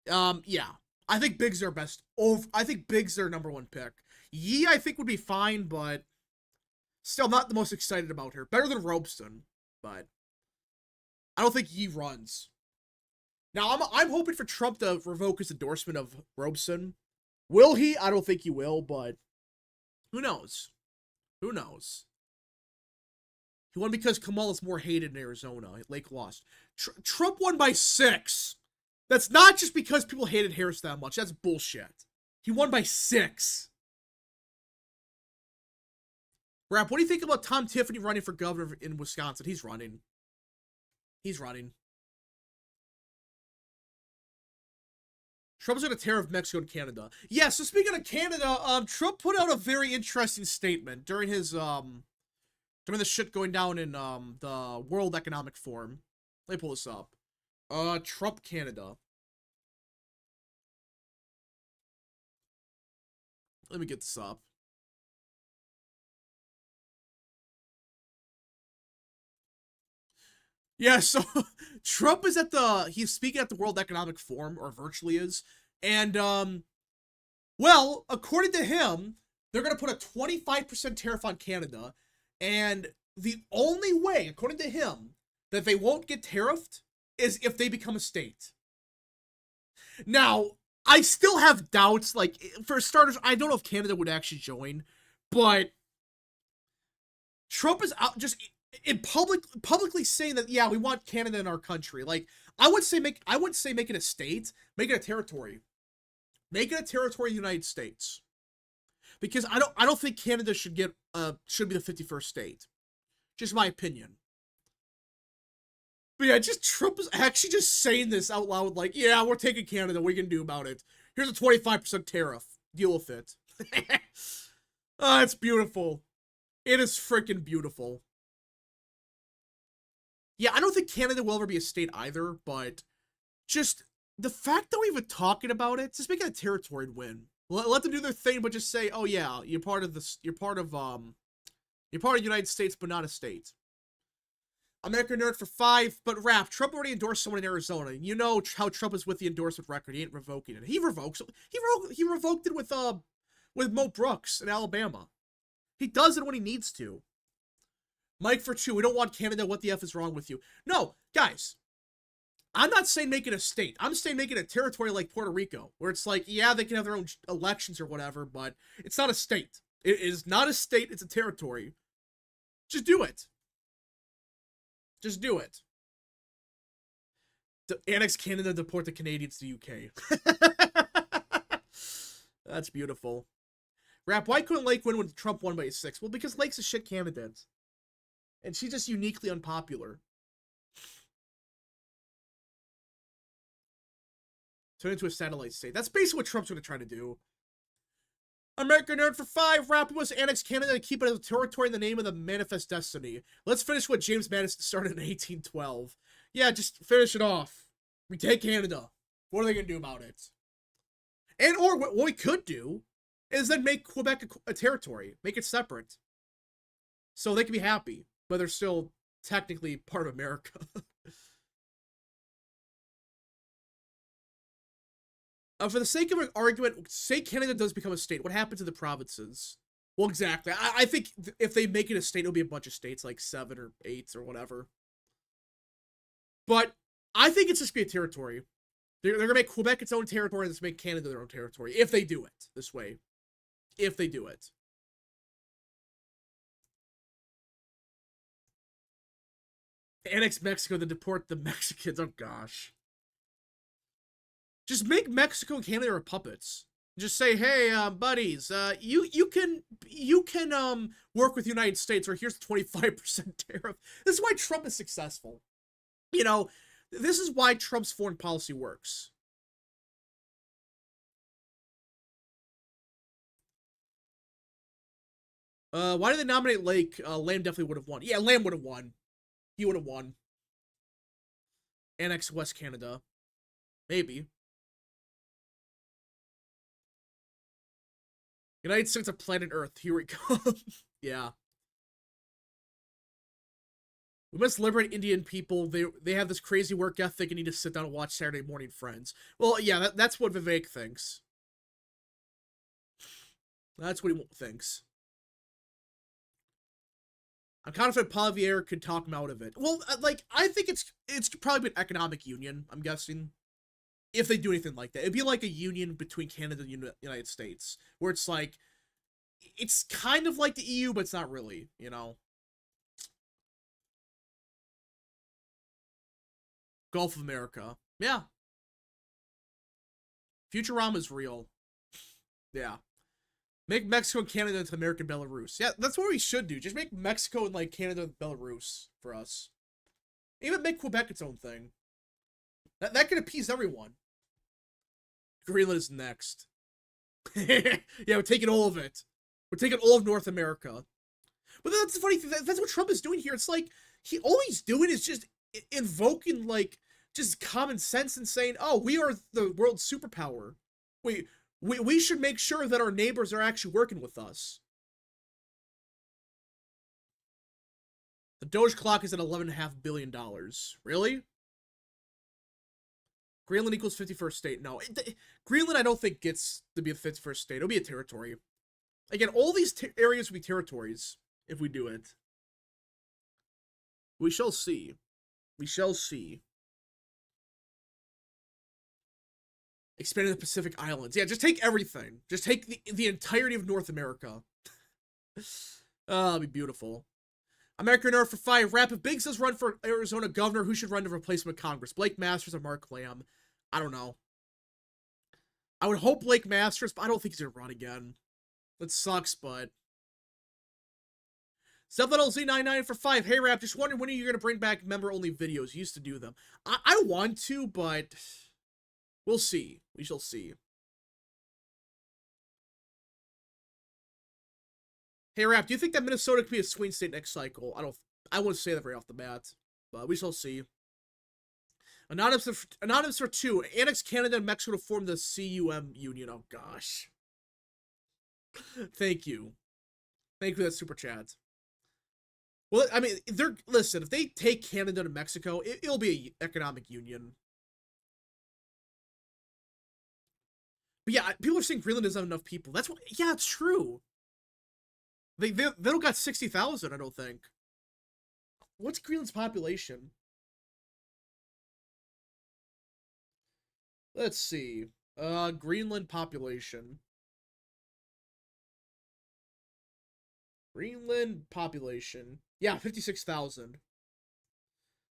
Yeah. I think Biggs are best. I think Biggs are number 1 pick. Yee, I think, would be fine, but still not the most excited about her. Better than Robeson, but I don't think Yee runs. Now, I'm hoping for Trump to revoke his endorsement of Robeson. Will he? I don't think he will, but who knows? Who knows? He won because Kamala's more hated in Arizona. Lake lost. Trump won by 6. That's not just because people hated Harris that much. That's bullshit. He won by 6. Rap, what do you think about Tom Tiffany running for governor in Wisconsin? He's running. He's running. Trump's going to tear off Mexico and Canada. Yeah, so speaking of Canada, Trump put out a very interesting statement during his, during the shit going down in, the World Economic Forum. Let me pull this up. Trump, Canada. Let me get this up. Yeah, so Trump is he's speaking at the World Economic Forum, or virtually is, and, well, according to him, they're going to put a 25% tariff on Canada, and the only way, according to him, that they won't get tariffed is if they become a state. Now, I still have doubts, like, for starters, I don't know if Canada would actually join, but Trump is out just in publicly saying that, yeah, we want Canada in our country. Like, I wouldn't say make it a state, make it a territory. Make it a territory of the United States. Because I don't think Canada should be the 51st state. Just my opinion. But yeah, just Trump is actually just saying this out loud, like, yeah, we're taking Canada, what are you gonna do about it? Here's a 25% tariff. Deal with it. Oh, it's beautiful. It is freaking beautiful. Yeah, I don't think Canada will ever be a state either, but just the fact that we've been talking about it, just make it a territory win. Let them do their thing, but just say, oh yeah, you're part of the United States, but not a state. American Nerd for 5, but Rap, Trump already endorsed someone in Arizona. You know how Trump is with the endorsement record. He ain't revoking it. He revoked it with Mo Brooks in Alabama. He does it when he needs to. Mike for 2, we don't want Canada. What the F is wrong with you? No, guys, I'm not saying make it a state. I'm saying make it a territory like Puerto Rico, where it's like, yeah, they can have their own elections or whatever, but it's not a state. It is not a state. It's a territory. Just do it. Just do it. Annex Canada, deport the Canadians to UK. That's beautiful. Rap, why couldn't Lake win when Trump won by 6? Well, because Lake's a shit candidate. And she's just uniquely unpopular. Turn into a satellite state. That's basically what Trump's going to try to do. American Nerd for 5. Rapid was annex Canada and keep it as a territory in the name of the Manifest Destiny. Let's finish what James Madison started in 1812. Yeah, just finish it off. We take Canada. What are they going to do about it? And or what we could do is then make Quebec a territory. Make it separate. So they can be happy, but they're still technically part of America. For the sake of an argument, say Canada does become a state. What happens to the provinces? Well, exactly. I think if they make it a state, it'll be a bunch of states, like 7 or 8 or whatever. But I think it's just be a territory. They're going to make Quebec its own territory and just make Canada their own territory. If they do it this way. If they do it. Annex Mexico, then deport the Mexicans. Oh, gosh. Just make Mexico and Canada puppets. Just say, hey, buddies, you can work with the United States, or here's the 25% tariff. This is why Trump is successful. You know, this is why Trump's foreign policy works. Why did they nominate Lake? Lamb definitely would have won. Yeah, Lamb would have won. He would have won. Annex West Canada. Maybe. United States of planet Earth. Here we go. Yeah. We must liberate Indian people. They have this crazy work ethic and need to sit down and watch Saturday Morning Friends. Well, yeah, that's what Vivek thinks. That's what he thinks. I'm confident Polivier could talk him out of it. Well, like, I think it's probably an economic union, I'm guessing. If they do anything like that. It'd be like a union between Canada and the United States. Where it's like, it's kind of like the EU, but it's not really, you know? Gulf of America. Yeah. Futurama is real. Yeah. Make Mexico and Canada into American Belarus. Yeah, that's what we should do. Just make Mexico and, like, Canada and Belarus for us. Even make Quebec its own thing. That can appease everyone. Greenland is next. Yeah, we're taking all of it. We're taking all of North America. But that's the funny thing. That's what Trump is doing here. It's like, all he's doing is just invoking, like, just common sense and saying, oh, we are the world's superpower. We should make sure that our neighbors are actually working with us. The Doge clock is at $11.5 billion. Really? Greenland equals 51st state. No. Greenland, I don't think, gets to be a 51st state. It'll be a territory. Again, all these areas will be territories if we do it. We shall see. We shall see. Expanding the Pacific Islands. Yeah, just take everything. Just take the entirety of North America. That'll be beautiful. American Nerd for 5. Rapid Biggs does run for Arizona governor. Who should run to replacement Congress? Blake Masters or Mark Lamb? I don't know. I would hope Blake Masters, but I don't think he's going to run again. That sucks, but... ZLZ99 for 5. Hey, Rap, just wondering when are you going to bring back member-only videos? You used to do them. I want to, but... We'll see. We shall see. Hey, Rap, do you think that Minnesota could be a swing state next cycle? I wouldn't say that right off the bat, but we shall see. Anonymous for 2. Annex Canada and Mexico to form the CUM Union. Oh, gosh. Thank you. Thank you for that super chat. Well, I mean, listen, if they take Canada to Mexico, it'll be an economic union. But yeah, people are saying Greenland doesn't have enough people. That's what, yeah, it's true. They don't got 60,000, I don't think. What's Greenland's population? Let's see. Greenland population. Greenland population. Yeah, 56,000.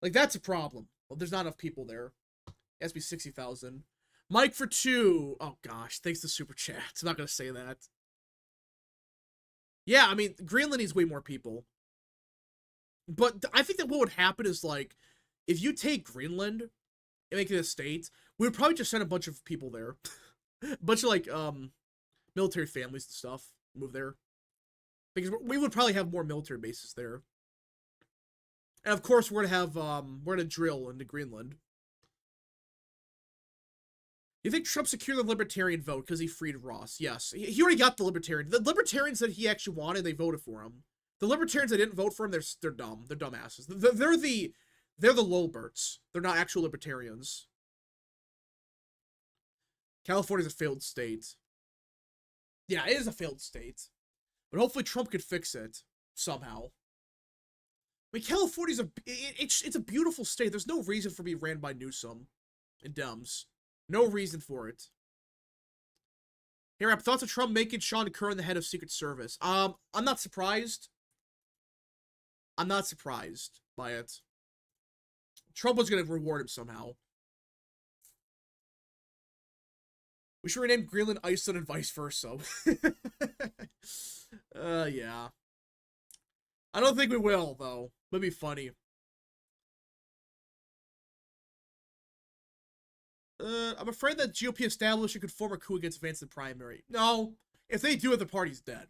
Like, that's a problem. Well, there's not enough people there. It has to be 60,000. Mike for 2. Oh, gosh. Thanks to Super Chat. I'm not going to say that. Yeah, I mean, Greenland needs way more people. But I think that what would happen is, like, if you take Greenland and make it a state, we would probably just send a bunch of people there. A bunch of, like, military families and stuff move there. Because we would probably have more military bases there. And of course, we're gonna drill into Greenland. You think Trump secured the libertarian vote because he freed Ross? Yes. He already got the libertarian. The libertarians that he actually wanted, they voted for him. The libertarians that didn't vote for him, they're dumb. They're dumbasses. They're the lolberts. They're not actual libertarians. California's a failed state. Yeah, it is a failed state. But hopefully Trump could fix it somehow. I mean, California's it's a beautiful state. There's no reason for me ran by Newsom and Dems. No reason for it. Here, I have thoughts of Trump making Sean Curran the head of Secret Service. I'm not surprised. I'm not surprised by it. Trump was going to reward him somehow. We should rename Greenland Iceland and vice versa. Yeah. I don't think we will, though. It'd be funny. I'm afraid that GOP establishment could form a coup against Vance in the primary. No. If they do it, the party's dead.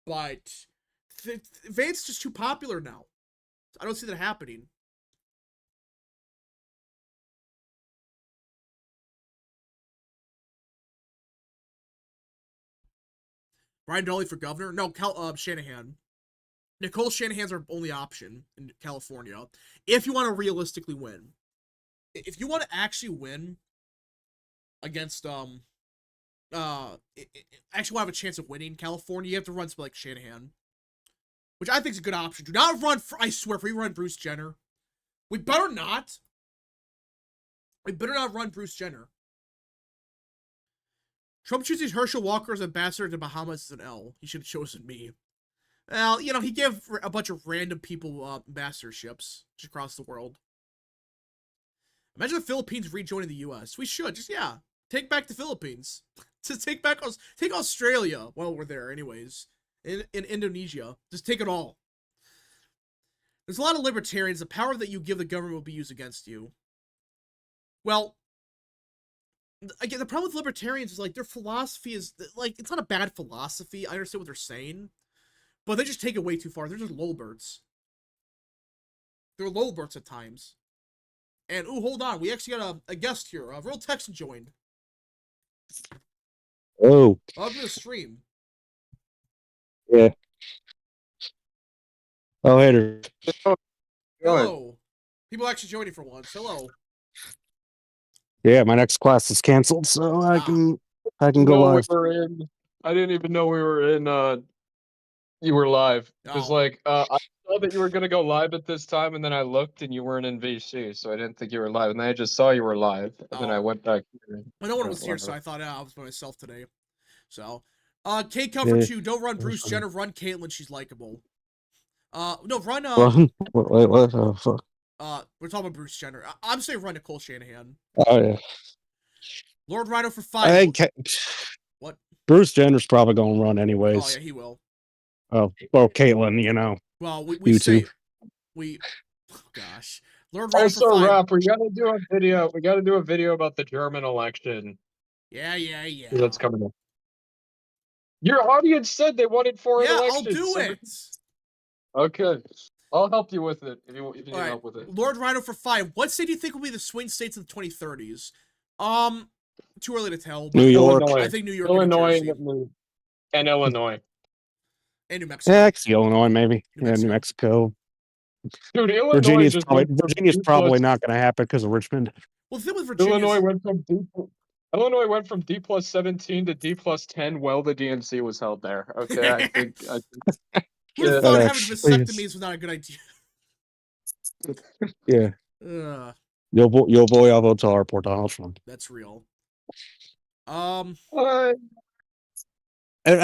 But Vance is just too popular now. I don't see that happening. Ryan Dolly for governor? No, Shanahan. Nicole Shanahan's our only option in California. If you want to realistically win. If you want to actually win against, actually want to have a chance of winning California, you have to run somebody like Shanahan. Which I think is a good option. Do not run, I swear, if we run Bruce Jenner. We better not. We better not run Bruce Jenner. Trump chooses Herschel Walker as ambassador to Bahamas as an L. He should have chosen me. Well, you know, he gave a bunch of random people ambassadorships just across the world. Imagine the Philippines rejoining the U.S. We should. Just, yeah. Take back the Philippines. Just take Australia while we're there, anyways. In Indonesia. Just take it all. There's a lot of libertarians. The power that you give the government will be used against you. Well, again, the problem with libertarians is, like, their philosophy is, like, it's not a bad philosophy. I understand what they're saying. But they just take it way too far. They're just lolberts. They're lolberts at times. And, ooh, hold on. We actually got a guest here. Real Texan joined. Oh. Welcome to the stream. Yeah. Oh, hey. Hello. People actually joining for once. Hello. Yeah, my next class is canceled, so I can go live. I didn't even know we were in. You were live. Because, like, I saw that you were going to go live at this time, and then I looked, and you weren't in VC, so I didn't think you were live. And then I just saw you were live, and then I went back here. Well, no one was here, so I thought, I was by myself today. So, Kate Comfort 2, don't run Bruce Jenner, run Caitlyn, she's likable. No, run, what the fuck? we're talking about Bruce Jenner. I'm saying run Nicole Shanahan. Oh, yeah. Lord Rhino for 5. I think what? Bruce Jenner's probably going to run anyways. Oh, yeah, he will. Oh, well, Caitlyn, you know. Well, we say... Oh, gosh. Lord Rhino also, for 5. Rap, we got to do a video. We got to do a video about the German election. Yeah. That's coming up. Your audience said they wanted foreign elections. Yeah, I'll do it. Okay. I'll help you with it if you need help with it. Lord Rhino for 5. What state do you think will be the swing states of the 2030s? Too early to tell. New York. Illinois. I think New York, Illinois, and Illinois. And New Mexico. Yeah, actually, Illinois, maybe. New Mexico. Dude, Illinois Virginia's probably not going to happen because of Richmond. Well, the thing with Virginia, Illinois went from D+17 to D+10 while the DNC was held there. Okay, I think who thought having vasectomies was not a good idea? Yeah. Yo voy a votar por Donald Trump. That's real. I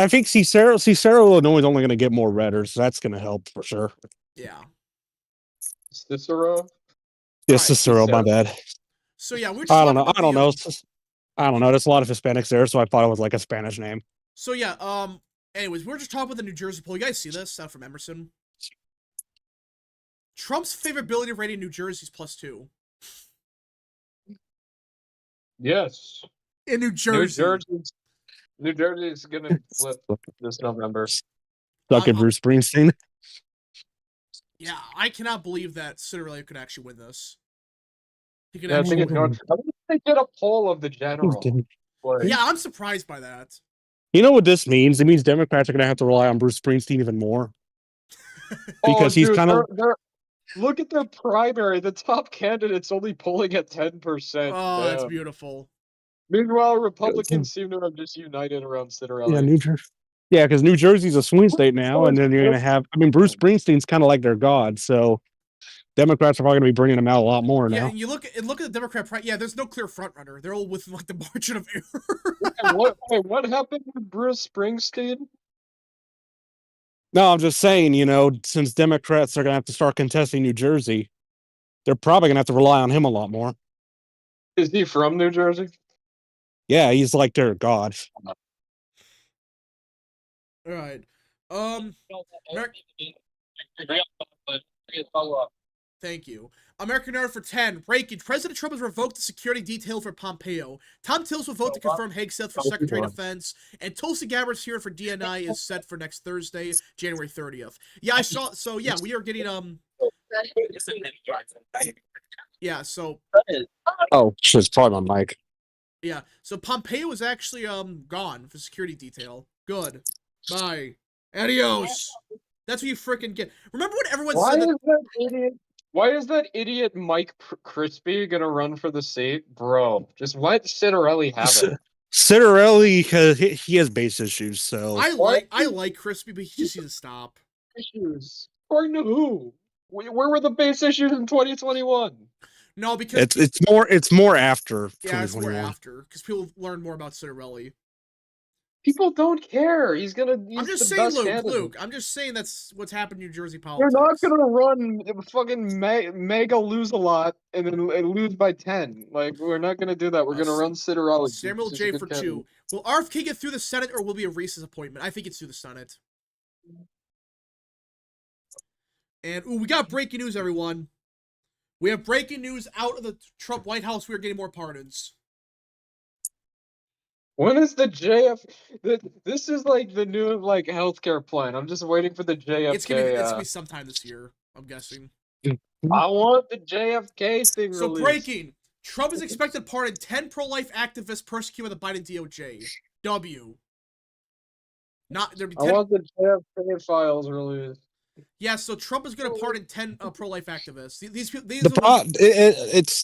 think Cicero, Illinois is only going to get more redders. So that's going to help for sure. Yeah. Cicero? Yeah, Cicero, my bad. So yeah, we're I don't know. There's a lot of Hispanics there, so I thought it was like a Spanish name. So yeah, anyways, we're just talking about the New Jersey poll. You guys see this? Out from Emerson. Trump's favorability rating in New Jersey is +2. Yes. In New Jersey. New Jersey's gonna flip this November. Stuck at Bruce Springsteen. Yeah, I cannot believe that Citarelli could actually win this. He could Yeah, I think actually it's win. North. I think they did a poll of the general. Like, Yeah, I'm surprised by that. You know what this means? It means Democrats are going to have to rely on Bruce Springsteen even more. Because he's dude, kind of. look at their primary. The top candidate's only polling at 10%. Oh, that's Damn. beautiful. Meanwhile, Republicans seem to have just united around Citarelli. Yeah, New Jersey. Yeah, because New Jersey's a swing state now, and then you're going to have. I mean, Bruce Springsteen's kind of like their god, so Democrats are probably going to be bringing him out a lot more now. Yeah, and you look at the Democrat. Yeah, there's no clear front runner. They're all within like the margin of error. What happened with Bruce Springsteen? No, I'm just saying, since Democrats are going to have to start contesting New Jersey, they're probably going to have to rely on him a lot more. Is he from New Jersey? Yeah, he's like their god. All right. Thank you. American Nerd for 10. Breaking. President Trump has revoked the security detail for Pompeo. Tom Tillis will vote to confirm Hague Seth for Secretary of Defense. And Tulsi Gabbard's hearing for DNI is set for next Thursday, January 30th. Yeah, I saw. So, yeah, we are getting, yeah, so. Oh, shit, it's probably my mic. Yeah, so Pompeo is actually, gone for security detail. Good. Bye. Adios. That's what you freaking get. Remember when everyone said that? Why is that idiot Mike Crispy gonna run for the seat? Bro, just let Citarelli have it. Citarelli, because he has base issues, so. I like Crispy, but he just needs to stop. Issues? According to who? Where were the base issues in 2021? No, because it's more after. Yeah, it's more after because people learn more about Citarelli. People don't care. He's gonna. I'm just saying, Luke. I'm just saying that's what's happened in New Jersey politics. You're not gonna run fucking mega lose a lot and then lose by 10. Like we're not gonna do that. We're gonna run Citarelli. Samuel J for 2. Will RFK get through the Senate or will it be a Reese's appointment? I think it's through the Senate. And we got breaking news, everyone. We have breaking news out of the Trump White House. We are getting more pardons. When is the JF? This is like the new healthcare plan. I'm just waiting for the JFK. It's gonna be sometime this year, I'm guessing. I want the JFK thing So released. breaking. Trump is expected to pardon 10 pro-life activists persecuted by the Biden DOJ. W. Not there. I want the JFK files released. Yeah, so Trump is going to pardon 10 pro-life activists. It's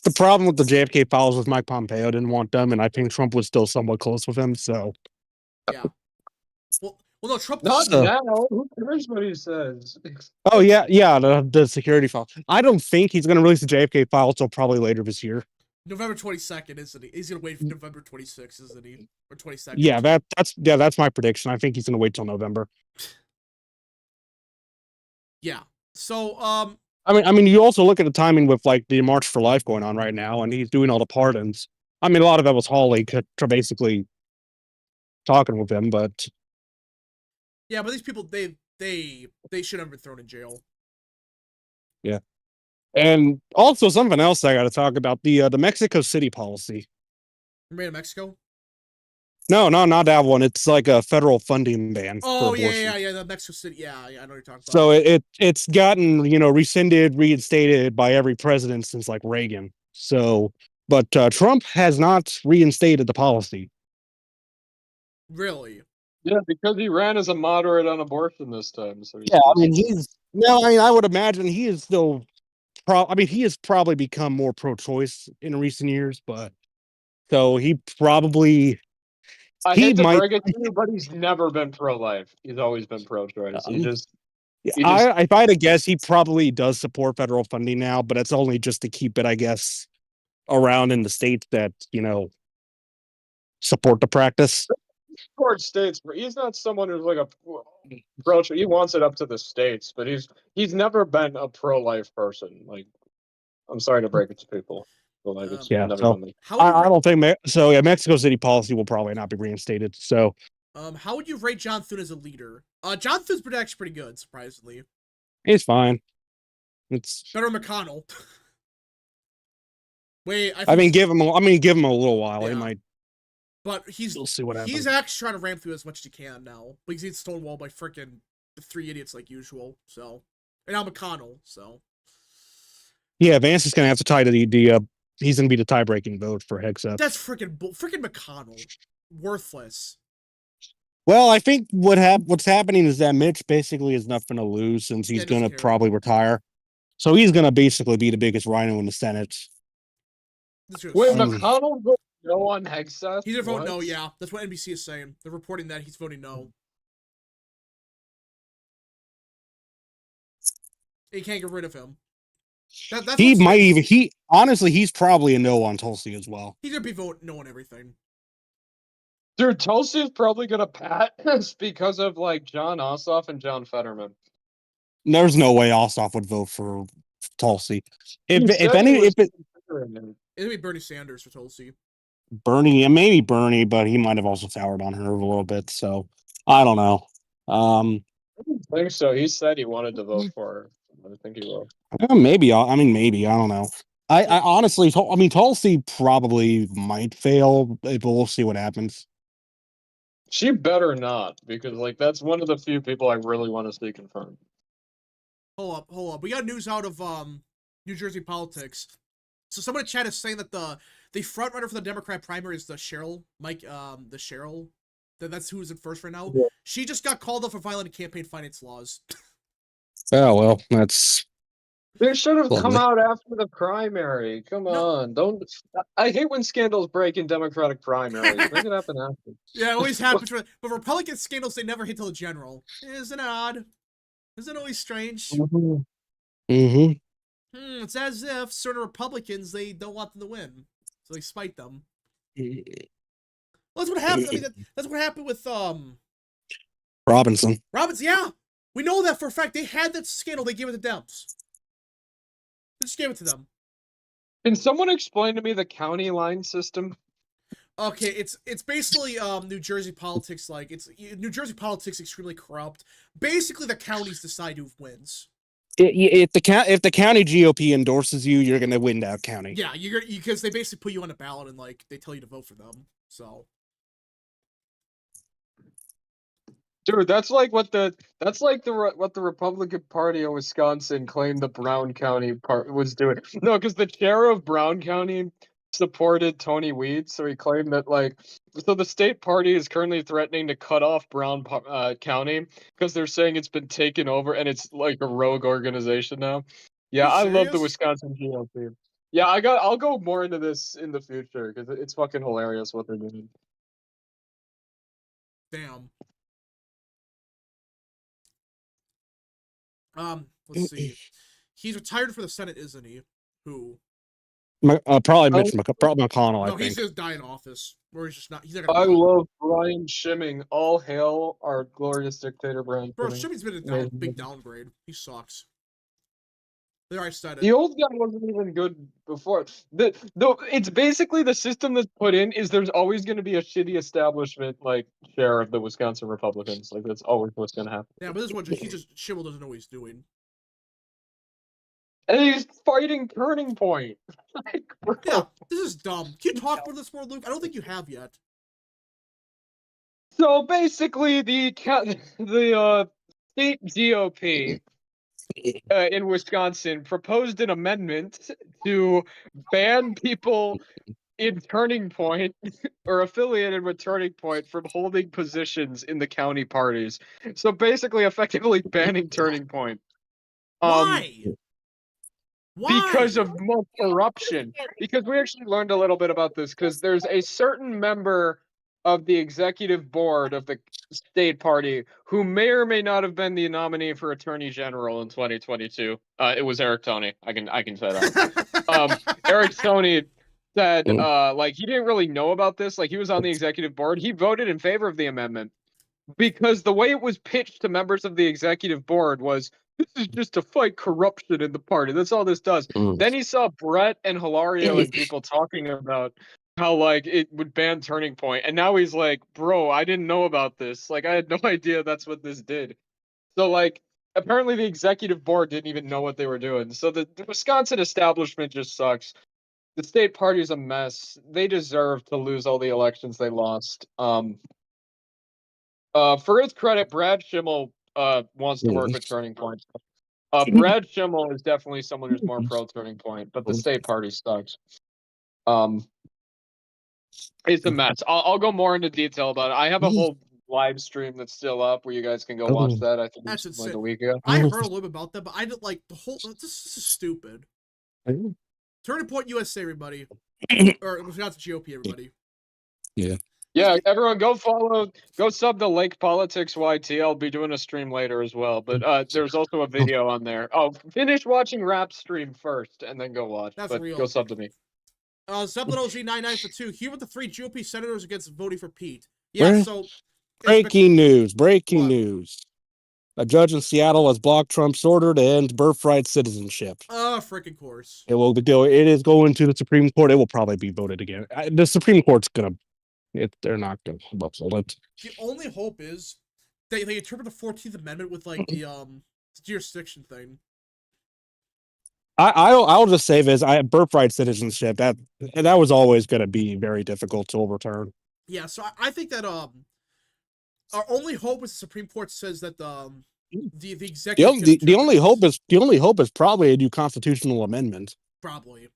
the problem with the JFK files with Mike Pompeo. Didn't want them, and I think Trump was still somewhat close with him. So, yeah. Well, no, Trump. Not now. Who cares what he says? Oh yeah, the security file. I don't think he's going to release the JFK file until probably later this year. November 22nd, isn't he? He's going to wait for November 26th, isn't he? Or 22nd. Yeah, that's my prediction. I think he's going to wait till November. Yeah. So, I mean, you also look at the timing with the March for Life going on right now, and he's doing all the pardons. I mean, a lot of that was Hawley basically talking with him, but yeah, but these people they should have been thrown in jail. Yeah, and also something else I got to talk about the Mexico City policy. Made in Mexico. No, not that one. It's like a federal funding ban. Oh, yeah, the Mexico City. Yeah, I know what you're talking about. So it's gotten, rescinded, reinstated by every president since Reagan. So, but Trump has not reinstated the policy. Really? Yeah, because he ran as a moderate on abortion this time. So yeah, I mean, I would imagine he is still. He has probably become more pro-choice in recent years, but so he probably. I hate to break it to you, but he's never been pro-life. He's always been pro-choice. If I had to guess, he probably does support federal funding now, but it's only just to keep it, I guess, around in the states that support the practice. Support states, but he's not someone who's a pro-choice. He wants it up to the states, but he's never been a pro-life person. I'm sorry to break it to people. I don't think so. Yeah, Mexico City policy will probably not be reinstated. So, how would you rate John Thune as a leader? John Thune's been actually pretty good, surprisingly. He's fine. It's better than McConnell. Wait, give him a little while. Yeah. He might. But We'll see what he's happens. actually trying to ram through as much as he can now. But he's getting stonewalled by freaking the 3 idiots like usual. So, and now McConnell. So, Yeah, Vance is going to have to tie to the he's going to be the tie-breaking vote for Hegseth. that's freaking McConnell, worthless. Well, I think what's happening is that Mitch basically has nothing to lose since he's going to probably retire. So he's going to basically be the biggest rhino in the Senate. Wait, McConnell voted no on Hegseth? He's gonna vote no, yeah. That's what NBC is saying. They're reporting that he's voting no. You can't get rid of him. Honestly, he's probably a no on Tulsi as well. He's gonna be voting no on everything. Dude, Tulsi is probably gonna pass because of like John Ossoff and John Fetterman. There's no way Ossoff would vote for Tulsi. It's gonna be Bernie Sanders for Tulsi. Maybe Bernie, but he might have also soured on her a little bit. So I don't know. I don't think so. He said he wanted to vote for her. I think he will. Maybe. Maybe. I don't know. I honestly, Tulsi probably might fail, but we'll see what happens. She better not, because like that's one of the few people I really want to see confirmed. Hold up. We got news out of New Jersey politics. So someone in chat is saying that the front runner for the Democrat primary is the Cheryl. That's who's in first right now. Yeah. She just got called up for violating campaign finance laws. Oh well, that's. They should have come out after the primary. Come on, don't. I hate when scandals break in Democratic primaries. Make it happen after. Yeah, it always happens. But Republican scandals, they never hit till the general. Isn't it odd? Isn't it always strange? Mm-hmm. It's as if certain Republicans, they don't want them to win, so they spite them. Well, that's what happened. I mean, that's what happened with Robinson. Yeah, we know that for a fact. They had that scandal. They gave it to Dems. They just gave it to them. Can someone explain to me the county line system? Okay, it's basically New Jersey politics. Like New Jersey politics extremely corrupt. Basically, the counties decide who wins. If the county GOP endorses you, you're gonna win that county. Yeah, because they basically put you on a ballot and like they tell you to vote for them. So, dude, that's like what the Republican Party of Wisconsin claimed the Brown County part was doing. No, because the chair of Brown County supported Tony Weed, so he claimed that so the state party is currently threatening to cut off Brown County because they're saying it's been taken over and it's like a rogue organization now. Yeah, I love the Wisconsin GOP. Yeah, I'll go more into this in the future because it's fucking hilarious what they're doing. Damn. Let's see. He's retired for the Senate, isn't he? Who? Probably McConnell. No, I think he's just die in office, or he's just not. He's not I love Brian Schimming. All hail our glorious dictator, Brian. Bro, Schimming's been a big downgrade. He sucks. There, I said it. The old guy wasn't even good before. It's basically the system that's put in is there's always going to be a shitty establishment share of the Wisconsin Republicans. Like that's always what's going to happen. Yeah, but this one, Schimmel doesn't know what he's doing. And he's fighting Turning Point. Yeah, this is dumb. Can you talk about this more, Luke? I don't think you have yet. So basically, the state GOP in Wisconsin proposed an amendment to ban people in Turning Point or affiliated with Turning Point from holding positions in the county parties. So basically, effectively banning Turning Point. Why? Because of more corruption. Because we actually learned a little bit about this because there's a certain member of the executive board of the state party who may or may not have been the nominee for attorney general in 2022. It was Eric Toney. I can say that. Eric Toney said he didn't really know about this. Like he was on the executive board. He voted in favor of the amendment because the way it was pitched to members of the executive board was this is just to fight corruption in the party. That's all this does. Then he saw Brett and Hilario and people talking about how it would ban Turning Point, and now he's like, bro, I didn't know about this. I had no idea that's what this did. So apparently the executive board didn't even know what they were doing. So the Wisconsin establishment just sucks. the state party's a mess. They deserve to lose all the elections they lost. For his credit, Brad Schimmel wants to work with Turning Point. Brad Schimmel is definitely someone who's more pro Turning Point, but the state party sucks. It's a mess. I'll go more into detail about it. I have a whole live stream that's still up where you guys can go watch that. I think That's it's insane. like a week ago. I heard a little bit about that, but I didn't like the whole. This is stupid. Turning Point USA, everybody, or not the GOP, everybody. Yeah, everyone go sub to Lake Politics YT. I'll be doing a stream later as well. But there's also a video on there. Oh, finish watching Rap stream first and then go watch. That's but real. Go sub to me. Zeppelin OG99 for 2. Here with the 3 GOP senators against voting for Pete. Yeah, so breaking news. A judge in Seattle has blocked Trump's order to end birthright citizenship. Freaking course. It will go. It is going to the Supreme Court. It will probably be voted again. The Supreme Court's gonna. They're not gonna uphold it. The only hope is they interpret the 14th Amendment with like the jurisdiction thing. I'll just say this: birthright citizenship that was always going to be very difficult to overturn. Yeah, so I think that our only hope is the Supreme Court says that the executive the only hope is probably a new constitutional amendment. Probably,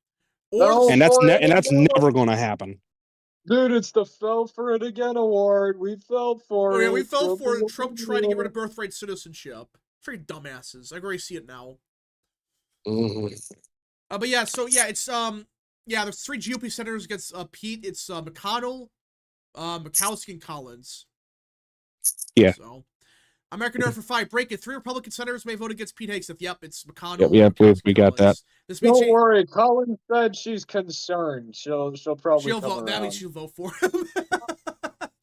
and that's never going to happen. Dude, it's the Fell for It Again award. We fell for it. Oh yeah, we fell for it. Trump tried to get rid of birthright citizenship. Freaking dumbasses! I already see it now. But yeah, so yeah, it's there's 3 GOP senators against Pete. It's McConnell, Murkowski, and Collins. Yeah. So American Nerd for 5. Break it. 3 Republican senators may vote against Pete Hegseth. Yep, it's McConnell. Yep, we got that. Don't worry, Collins said she's concerned. She'll probably vote. That means she'll vote for him.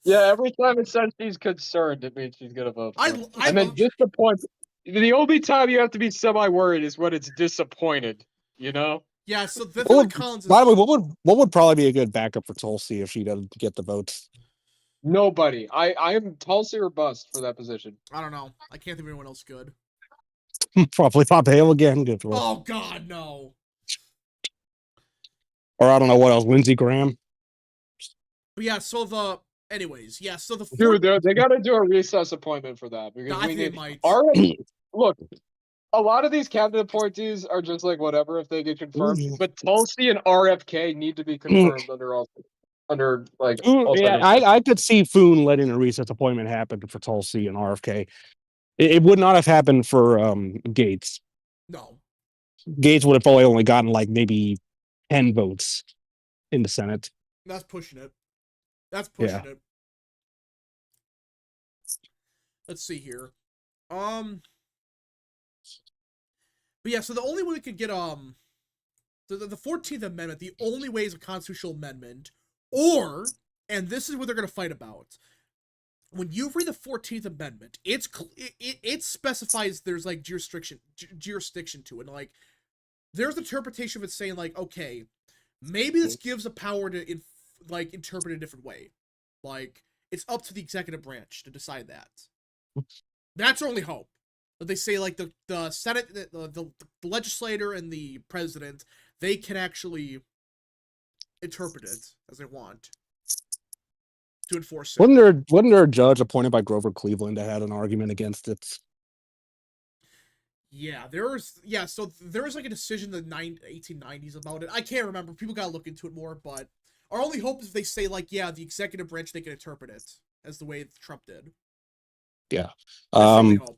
Yeah, every time it says she's concerned, it means she's gonna vote for him. And then disappointed. The only time you have to be semi-worried is when it's disappointed, you know? Yeah, so the thing with Collins is... By the way, what would probably be a good backup for Tulsi if she doesn't get the votes? Nobody. I am Tulsi or bust for that position. I don't know. I can't think of anyone else good. Probably Pompeo again. Good for Oh, God, no. Or I don't know what else. Lindsey Graham. But yeah, so the... Anyways, yeah, so the... Dude, they got to do a recess appointment for that. Because I think they might. Look, a lot of these cabinet appointees are just like whatever if they get confirmed. But Tulsi and RFK need to be confirmed I could see Foon letting a recess appointment happen for Tulsi and RFK. It would not have happened for Gates. No. Gates would have probably only gotten like maybe 10 votes in the Senate. That's pushing it. It. Let's see here. But yeah, so the only way we could get the 14th Amendment, the only way is a constitutional amendment, or, and this is what they're going to fight about. When you read the 14th Amendment, it specifies there's like jurisdiction to it. And like, there's interpretation of it saying like, okay, maybe this gives a power to interpret it a different way. Like, it's up to the executive branch to decide that. That's our only hope. But they say like the Senate, the legislator, and the president, they can actually interpret it as they want to enforce it. Wasn't there a judge appointed by Grover Cleveland that had an argument against it? Yeah, so there was like a decision in the 1890s about it. I can't remember. People gotta look into it more, but our only hope is they say like, yeah, the executive branch, they can interpret it as the way Trump did. Yeah. Hope.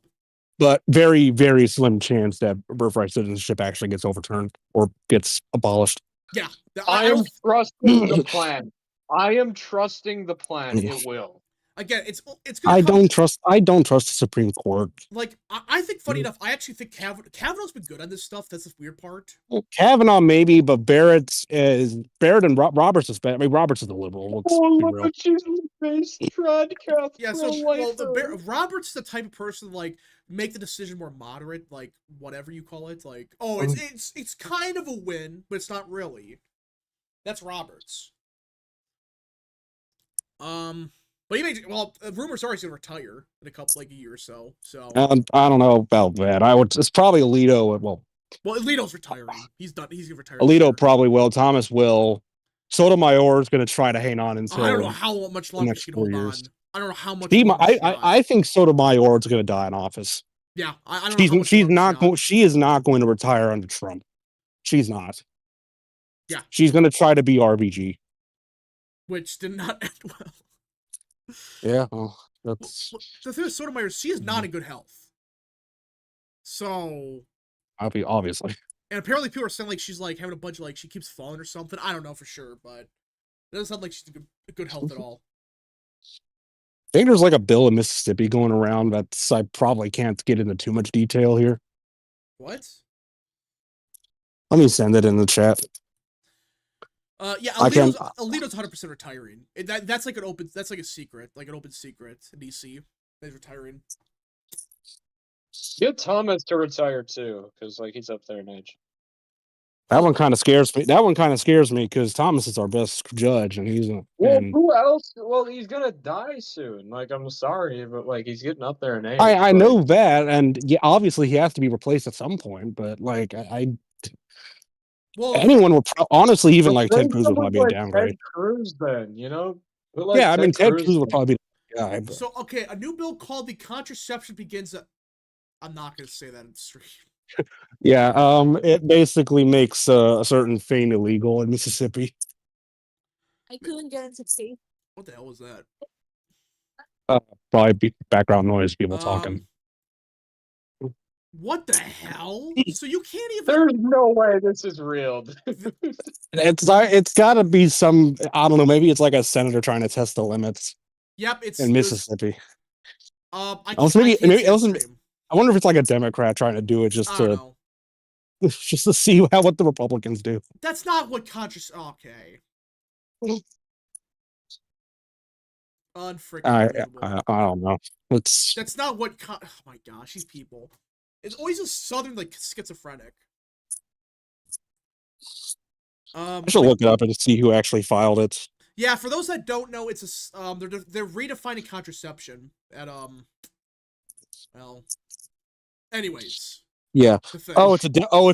But very, very slim chance that birthright citizenship actually gets overturned or gets abolished. Yeah. I am trusting the plan. It will. Again, it's I don't trust the Supreme Court. Like, I think, funny enough, I actually think Kavanaugh's been good on this stuff. That's the weird part. Well, Kavanaugh maybe, but Barrett and Roberts is bad. I mean, Roberts is the liberal. Look at you in the face, Trud. Yeah, so Roberts is the type of person like make the decision more moderate, like whatever you call it. Like, oh, it's kind of a win, but it's not really. That's Roberts. But he rumors are he's gonna retire in a year or so. So I don't know about that. It's probably Alito. Well, Well, Alito's retiring. He's done. He's gonna retire. Alito probably will. Thomas will. Sotomayor is going to try to hang on until I don't know how much the longer next she can 4 hold years. on. I don't know how much She, longer she got. I think Sotomayor is going to die in office. Yeah, I don't know how much She's longer not she got. she is not going to retire under Trump. She's not. Yeah. She's going to try to be RBG. Which did not end well. Yeah, well, that's the thing with Sotomayor. She is not in good health. So obviously. And apparently people are saying like she's like having a bunch of like she keeps falling or something. I don't know for sure, but it doesn't sound like she's in good health at all. I think there's like a bill in Mississippi going around that's I probably can't get into too much detail here. What? Let me send it in the chat. Yeah, Alito's 100% retiring. That's like that's like a secret, like an open secret in DC. He's retiring. Get Thomas to retire too, because like he's up there in age. That one kind of scares me. That one kind of scares me because Thomas is our best judge, and he's well. Who else? Well, he's gonna die soon. Like, I'm sorry, but like he's getting up there in age. I know that, and yeah, obviously he has to be replaced at some point. But like, anyone would honestly, even like Ted Cruz would probably be a downgrade. Ted Cruz, then but, like, yeah, I mean Ted Cruz would probably be the guy. But. So okay, a new bill called the Contraception Begins. I'm not going to say that in the stream. Yeah, it basically makes a certain thing illegal in Mississippi. I couldn't get into safe. What the hell was that? Probably background noise, people talking. What the hell? So you can't even. There's no way this is real. It's got to be some. I don't know. Maybe it's like a senator trying to test the limits. Yep, it's in Mississippi. I wonder if it's like a Democrat trying to do it just to see what the Republicans do. That's not what okay. Unfreaking I don't know. That's not what. Oh my gosh, these people. It's always a southern like schizophrenic. I should look it up and see who actually filed it. Yeah, for those that don't know, it's a they're redefining contraception at well. Anyways. Yeah. Oh, it's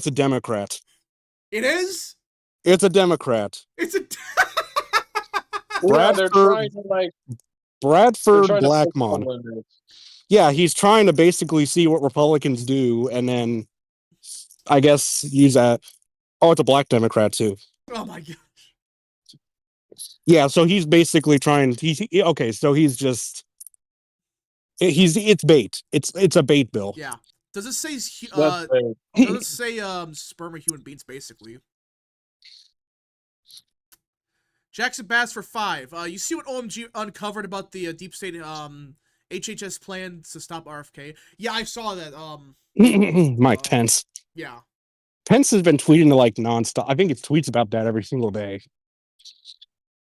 a Democrat. It is? It's a Democrat. It's a Bradford, they're trying to like Bradford Blackmon. Yeah, he's trying to basically see what Republicans do and then I guess use that. Oh, it's a black Democrat too. Oh my gosh. Yeah, so he's basically trying okay, so he's just it's bait. It's a bait bill. Yeah. Does it say does it say sperm of human beings basically? Jackson Bass for 5. You see what OMG uncovered about the deep state HHS plan to stop RFK? Yeah, I saw that. Mike Pence. Yeah. Pence has been tweeting like nonstop. I think it tweets about that every single day.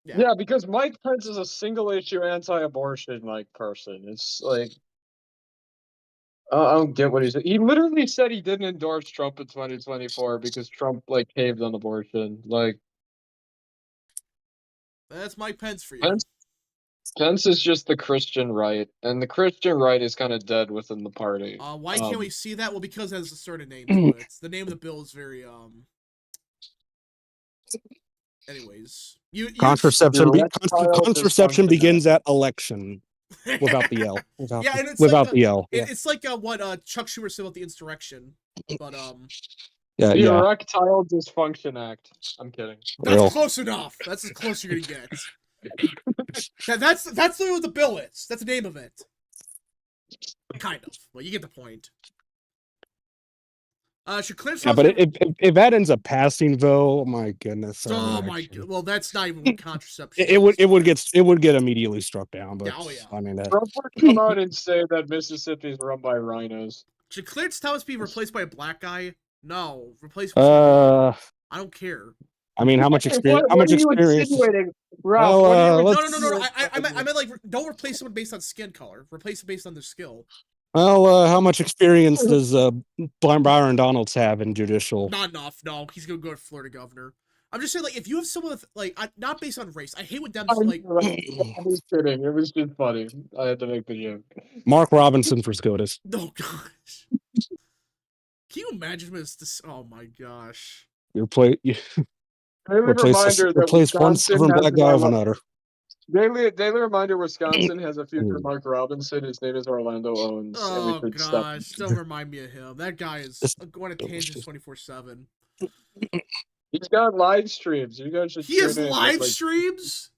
Yeah, because Mike Pence is a single issue anti-abortion like person. It's like I don't get what he said. He literally said he didn't endorse Trump in 2024 because Trump like caved on abortion. Like that's Mike Pence for you. Pence is just the Christian right, and the Christian right is kind of dead within the party. Why can't we see that? Well, because it has a certain name to it. The name of the bill is very Anyways, contraception begins at election. Without the L. Without the L. Yeah. It's like what Chuck Schumer said about the insurrection. But the Erectile Dysfunction Act. I'm kidding. That's close enough. That's as close you're gonna get. That's what the bill is. That's the name of it. Kind of. Well, you get the point. Should Clarence but if that ends up passing, though, my goodness. Oh my god. Well, that's not even what contraception. It would get immediately struck down. But I mean, Trump would come out and say that Mississippi is run by rhinos. Should Clarence Thomas be replaced by a black guy? No, replace. I don't care. I mean, how much experience? How much experience? No. I meant like don't replace someone based on skin color. Replace it based on their skill. Well, how much experience does Byron Donalds have in judicial? Not enough. No, he's gonna go to Florida governor. I'm just saying, like, if you have someone with like not based on race, I hate what Dems like. I was kidding. It was just funny. I had to make the joke. Mark Robinson for SCOTUS. Oh gosh. Can you imagine this? Oh my gosh. You play. Daily reminder that Replace one Wisconsin stubborn has black an guy with Orlando. another. Daily reminder: Wisconsin has a future Mark Robinson. His name is Orlando Owens, and we Oh should stop. gosh, don't remind me of him. That guy is going to tangents 24/7. He's got live streams. You guys should. He has tune in, live like, streams.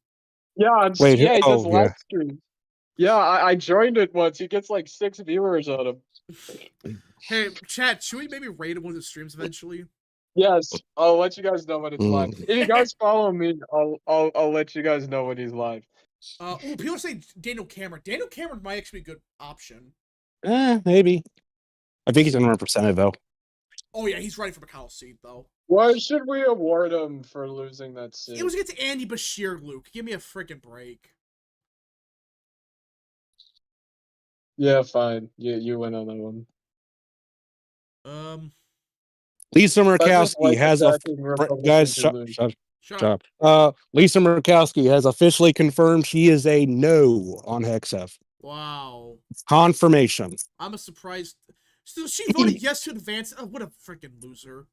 yeah, Wait, yeah, he does oh yeah. live streams. Yeah, I joined it once. He gets like 6 viewers on him. Hey, chat, should we maybe raid one of the streams eventually? Yes, I'll let you guys know when it's live. Mm. If you guys follow me, I'll let you guys know when he's live. People are saying Daniel Cameron. Daniel Cameron might actually be a good option. Maybe. I think he's unrepresented though. Oh yeah, he's running for McConnell's seat though. Why should we award him for losing that seat? It was against Andy Bashir, Luke. Give me a freaking break. Yeah, fine. You win on that one. Lisa Murkowski like has a attacking guys. Republicans who lose. Shut up. Lisa Murkowski has officially confirmed she is a no on Hexef. Wow. Confirmation. I'm a surprised. So she voted yes to advance. Oh, what a freaking loser.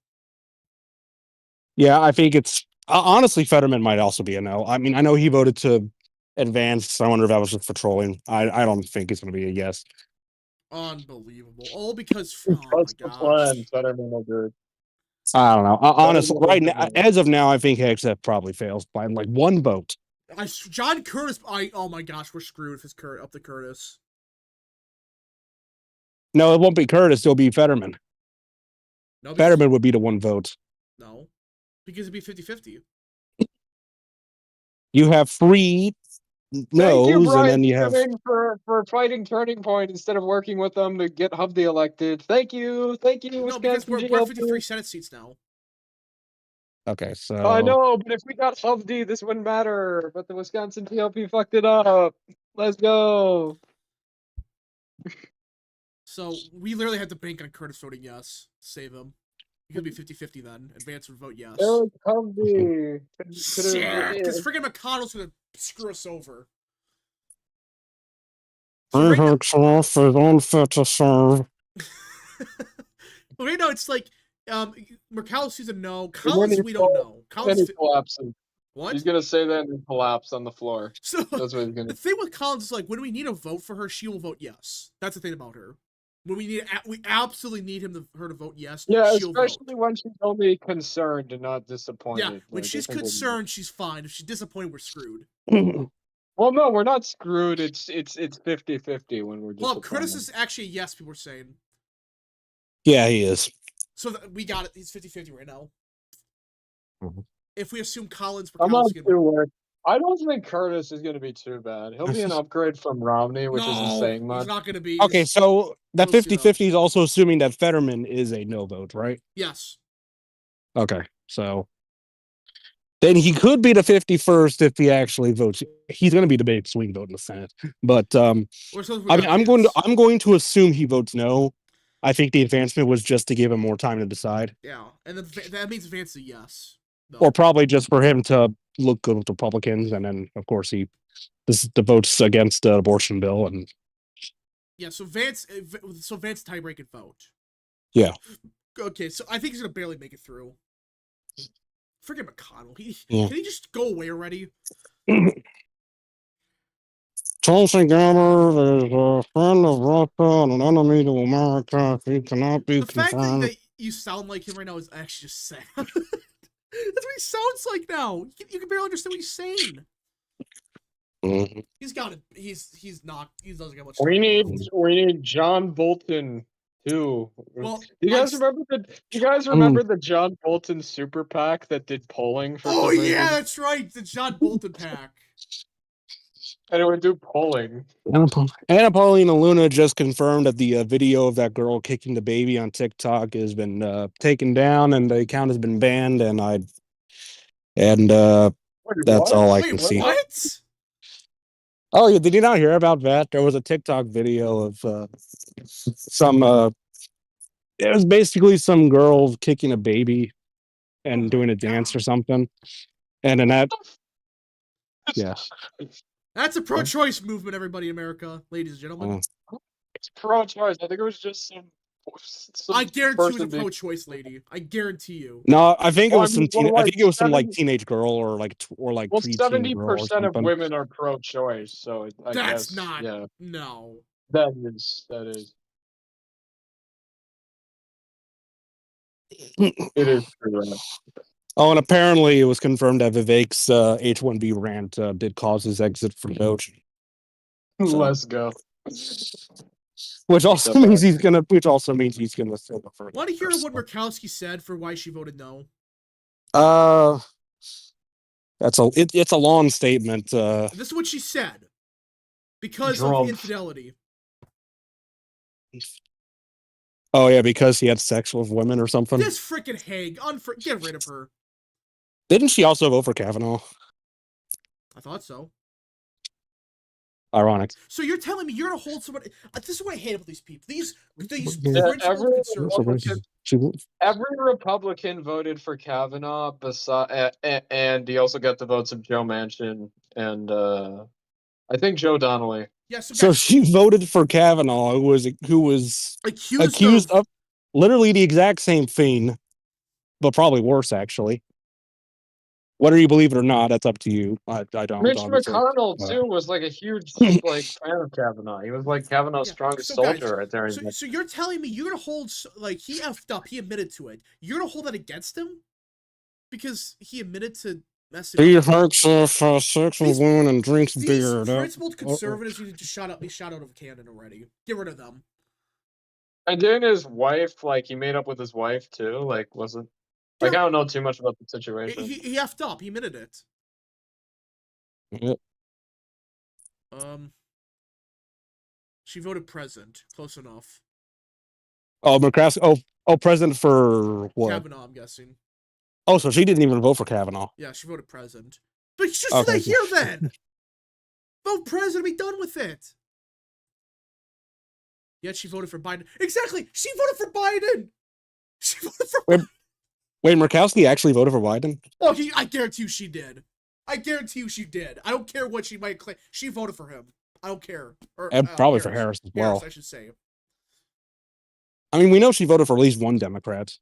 Yeah, I think it's honestly Fetterman might also be a no. I mean, I know he voted to advance. I wonder if that was just for trolling. I don't think it's going to be a yes. Unbelievable. All because oh That's my the gosh. plan. Fetterman will do it. I don't know. Honestly, right now, as of now, I think Hexef probably fails by like one vote. John Curtis. Oh my gosh, we're screwed if it's up to Curtis. No, it won't be Curtis. It'll be Fetterman. No, Fetterman would be the one vote. No, because it'd be 50-50. You have three no's, and then you have for fighting Turning Point instead of working with them to get Hovde elected. Thank you. No, because we're 53 Senate seats now. Okay, so I know, but if we got Hovde, this wouldn't matter. But the Wisconsin TLP fucked it up. Let's go. So we literally had to bank on Curtis voting yes. Save him. It could be 50-50 then. Advance would vote yes. Eric Hovde. Because freaking McConnell's gonna screw us over. Hexef is unfit to serve. Well, right now it's like McConnell sees a no. Collins, we don't know. Collins collapsing. What? He's gonna say that and collapse on the floor. So that's what he's gonna. The thing with Collins is like when we need a vote for her, she will vote yes. That's the thing about her. When we absolutely need her to vote yes. Yeah, she'll especially vote. when she's only concerned and not disappointed. Yeah, when she's concerned, she's fine. If she's disappointed, we're screwed. Well, no, we're not screwed. It's 50-50 when we're disappointed. Well, Curtis is actually a yes. People are saying. Yeah, he is. So we got it. He's 50-50 right now. Mm-hmm. If we assume Collins, I'm not too worried. I don't think Curtis is going to be too bad. He'll be an upgrade from Romney, which isn't saying much. He's not going to be. Okay, so that 50-50 is also assuming that Fetterman is a no vote, right? Yes. Okay, so then he could be the 51st if he actually votes. He's going to be the big swing vote in the Senate, but I mean, I'm going to assume he votes no. I think the advancement was just to give him more time to decide. Yeah, and that means advance a yes. No. Or probably just for him to look good with Republicans, and then of course the votes against the abortion bill, and yeah. So Vance tie-break and vote. Yeah. Okay, so I think he's gonna barely make it through. Freaking McConnell. Can he just go away already? Tulsi Gabbard is a friend of Russia and an enemy to America. He cannot be confirmed. The fact that you sound like him right now is actually just sad. That's what he sounds like now. You can barely understand what he's saying. Mm-hmm. He's got it. He's not. He doesn't get much. We need John Bolton too. Well, do you guys remember the John Bolton super PAC that did polling for? Oh yeah, that's right. The John Bolton PAC. And it would do polling. Anna Paulina Luna just confirmed that the video of that girl kicking the baby on TikTok has been taken down and the account has been banned. And that's all I can see. What? Oh, yeah, did you not hear about that? There was a TikTok video of it was basically some girl kicking a baby and doing a dance or something. And then that, yeah. That's a pro-choice movement, everybody in America, ladies and gentlemen. It's pro-choice. I think it was just I guarantee it was a person being- pro-choice lady. I guarantee you. No, I think it was some. I think it was some like 70 teenage girl or like well, preteen girl or 70% of something. women are pro-choice, so I That's guess not. yeah, No. that is. It is true. Oh, and apparently it was confirmed that Vivek's H-1B rant did cause his exit from Doge. So. Let's go. Which also means he's gonna. Which also means he's gonna sue the first. Want to hear what Murkowski said for why she voted no? It's a long statement. This is what she said. Because of infidelity. Oh yeah, because he had sex with women or something. This freaking Haig, get rid of her. Didn't she also vote for Kavanaugh? I thought so. Ironic. So you're telling me you're gonna hold somebody? This is what I hate about these people. These every conservatives. Every Republican voted for Kavanaugh, and he also got the votes of Joe Manchin and I think Joe Donnelly. Yeah, so she voted for Kavanaugh, who was accused of literally the exact same thing, but probably worse actually. Whether you believe it or not, that's up to you. I don't. Mitch McConnell too was like a huge fan of Kavanaugh. He was like Kavanaugh's strongest soldier right there. So you're telling me you're gonna hold he effed up? He admitted to it. You're gonna hold that against him because he admitted to messing up. He hurts for sex with women and drinks beer. These principled conservatives need to just be shot out of a cannon already. Get rid of them. And then his wife, he made up with his wife too. Wasn't. I don't know too much about the situation. He effed up. He admitted it. Yep. She voted present. Close enough. Oh, McCraskey. Oh, present for what? Kavanaugh, I'm guessing. Oh, so she didn't even vote for Kavanaugh. Yeah, she voted present. But just for that here then. Vote present. Be done with it. Yet she voted for Biden. Exactly. She voted for Biden. She voted for Biden. Wait, Murkowski actually voted for Biden? Oh, I guarantee you she did. I guarantee you she did. I don't care what she might claim. She voted for him. I don't care. And probably for Harris as well. Harris, I should say. I mean, we know she voted for at least one Democrat.